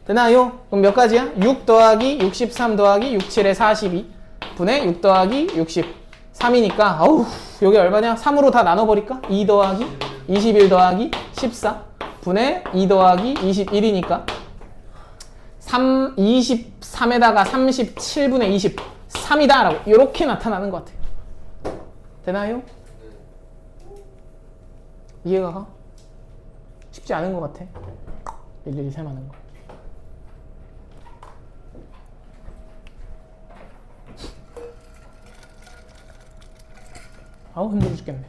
되나요? 그럼 몇 가지야? 6 더하기 63 더하기 67에 42 분의 6 더하기 63이니까 아우 여기 얼마냐? 3으로 다 나눠버릴까? 2 더하기 21 더하기 14 분의 2 더하기 21이니까 23에다가 37분의 23이다 라고 이렇게 나타나는 것 같아요. 되나요? 이해가 가? 쉽지 않은 것 같아. 일일이 셈하는 거. 아우 힘들어 죽겠네.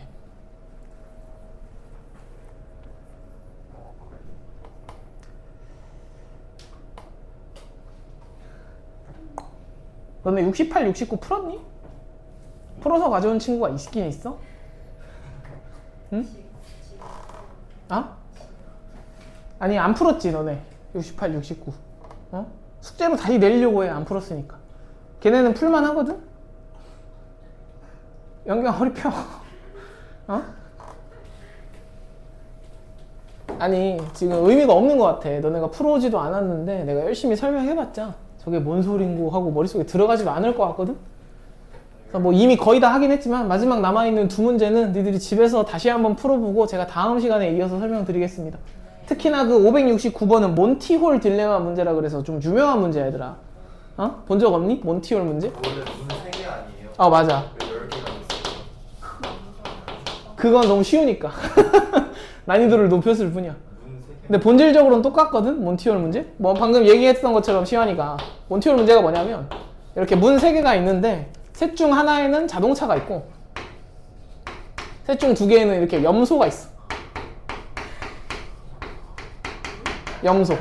너네 68, 69 풀었니? 풀어서 가져온 친구가 있긴 있어? 응? 아? 아니 안 풀었지 너네 68, 69 어? 숙제로 다시 내려고 해 안 풀었으니까 걔네는 풀만 하거든? 연경 허리 펴 어? 아니 지금 의미가 없는 것 같아 너네가 풀어오지도 않았는데 내가 열심히 설명해봤자 저게 뭔 소린고 하고 머릿속에 들어가지도 않을 것 같거든? 그래서 뭐 이미 거의 다 하긴 했지만 마지막 남아있는 두 문제는 니들이 집에서 다시 한번 풀어보고 제가 다음 시간에 이어서 설명드리겠습니다. 특히나 그 569번은 몬티홀 딜레마 문제라 그래서 좀 유명한 문제야 얘들아. 어? 본 적 없니? 몬티홀 문제? 원래 문 3개 아니에요? 어 맞아. 왜 10개가 있어요? 그건 너무 쉬우니까 난이도를 높였을 뿐이야. 문 3개? 근데 본질적으로는 똑같거든? 몬티홀 문제? 뭐 방금 얘기했던 것처럼 시환이가 몬티홀 문제가 뭐냐면 이렇게 문 3개가 있는데 셋 중 하나에는 자동차가 있고 셋 중 2개에는 이렇게 염소가 있어. 염소.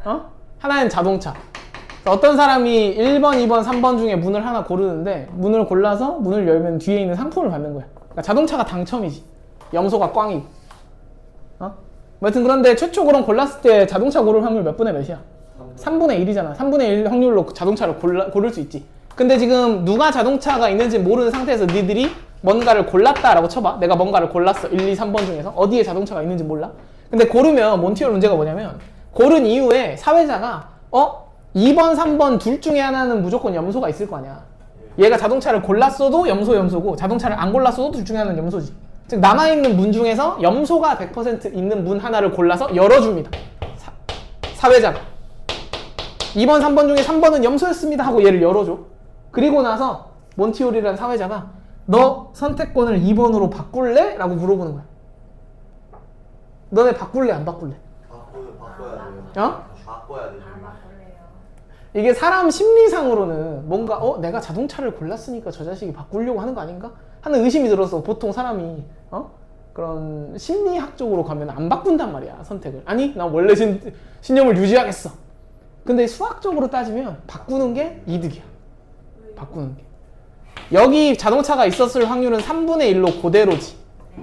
어? 하나는 자동차. 어떤 사람이 1번, 2번, 3번 중에 문을 하나 고르는데 문을 골라서 문을 열면 뒤에 있는 상품을 받는 거야. 그러니까 자동차가 당첨이지. 염소가 꽝이고. 어? 여튼 그런데 최초 그럼 골랐을 때 자동차 고를 확률 몇 분의 몇이야? 3분의 1이잖아. 3분의 1 확률로 자동차를 고를 수 있지. 근데 지금 누가 자동차가 있는지 모르는 상태에서 니들이 뭔가를 골랐다라고 쳐봐. 내가 뭔가를 골랐어. 1, 2, 3번 중에서. 어디에 자동차가 있는지 몰라. 근데 고르면 몬티올 문제가 뭐냐면 고른 이후에 사회자가 2번, 3번 둘 중에 하나는 무조건 염소가 있을 거 아니야. 얘가 자동차를 골랐어도 염소고 자동차를 안 골랐어도 둘 중에 하나는 염소지. 즉 남아있는 문 중에서 염소가 100% 있는 문 하나를 골라서 열어줍니다. 사회자가 2번, 3번 중에 3번은 염소였습니다 하고 얘를 열어줘. 그리고 나서 몬티올이라는 사회자가 너 선택권을 2번으로 바꿀래? 라고 물어보는 거야. 너네 바꿀래 안 바꿀래? 바꿔야 돼요. 어? 바꿔야 돼요. 이게 사람 심리상으로는 뭔가 내가 자동차를 골랐으니까 저 자식이 바꾸려고 하는 거 아닌가? 하는 의심이 들어서 보통 사람이 그런 심리학적으로 가면 안 바꾼단 말이야 선택을. 아니 난 원래 신념을 유지하겠어. 근데 수학적으로 따지면 바꾸는 게 이득이야. 바꾸는 게. 여기 자동차가 있었을 확률은 3분의 1로 그대로지.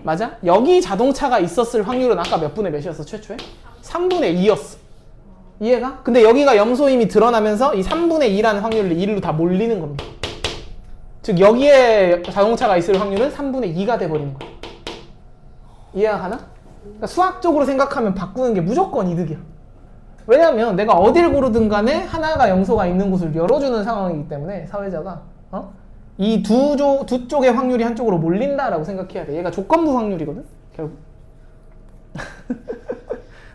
맞아? 여기 자동차가 있었을 확률은 아까 몇 분의 몇이었어 최초에? 3분의 2였어. 이해가? 근데 여기가 염소임이 드러나면서 이 3분의 2라는 확률을 1로 다 몰리는 겁니다. 즉 여기에 자동차가 있을 확률은 3분의 2가 돼버리는 거야. 이해가 가나? 그러니까 수학적으로 생각하면 바꾸는 게 무조건 이득이야. 왜냐면 내가 어딜 고르든 간에 하나가 염소가 있는 곳을 열어주는 상황이기 때문에 사회자가 이 두 쪽의 확률이 한쪽으로 몰린다라고 생각해야 돼. 얘가 조건부 확률이거든 결국.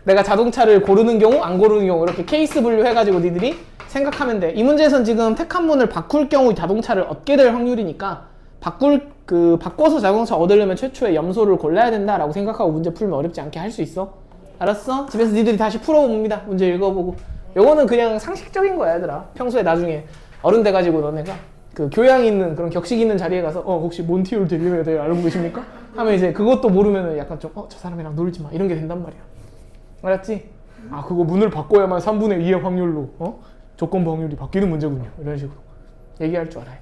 내가 자동차를 고르는 경우 안 고르는 경우 이렇게 케이스 분류해가지고 니들이 생각하면 돼. 이 문제에선 지금 택한 문을 바꿀 경우 자동차를 얻게 될 확률이니까 바꿔서 자동차 얻으려면 최초에 염소를 골라야 된다라고 생각하고 문제 풀면 어렵지 않게 할 수 있어. 알았어? 집에서 니들이 다시 풀어봅니다. 문제 읽어보고. 요거는 그냥 상식적인 거야 얘들아. 평소에 나중에 어른 돼가지고 너네가 그 교양 있는 그런 격식 있는 자리에 가서 혹시 몬티올 딜레마에 대해 알고 계십니까? 하면 이제 그것도 모르면은 약간 좀 저 사람이랑 놀지 마 이런 게 된단 말이야. 알았지? 아 그거 문을 바꿔야만 3분의 2의 확률로 조건부 확률이 바뀌는 문제군요. 이런 식으로 얘기할 줄 알아야 돼.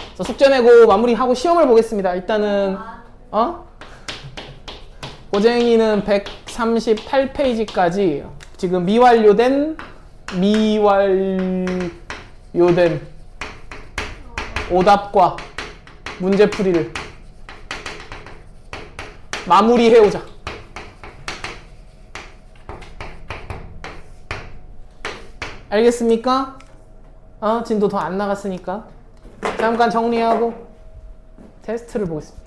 그래서 숙제 내고 마무리하고 시험을 보겠습니다. 일단은 고쟁이는 138페이지까지 지금 미완료된 오답과 문제풀이를 마무리해오자. 알겠습니까? 진도 더 안 나갔으니까 잠깐 정리하고 테스트를 보겠습니다.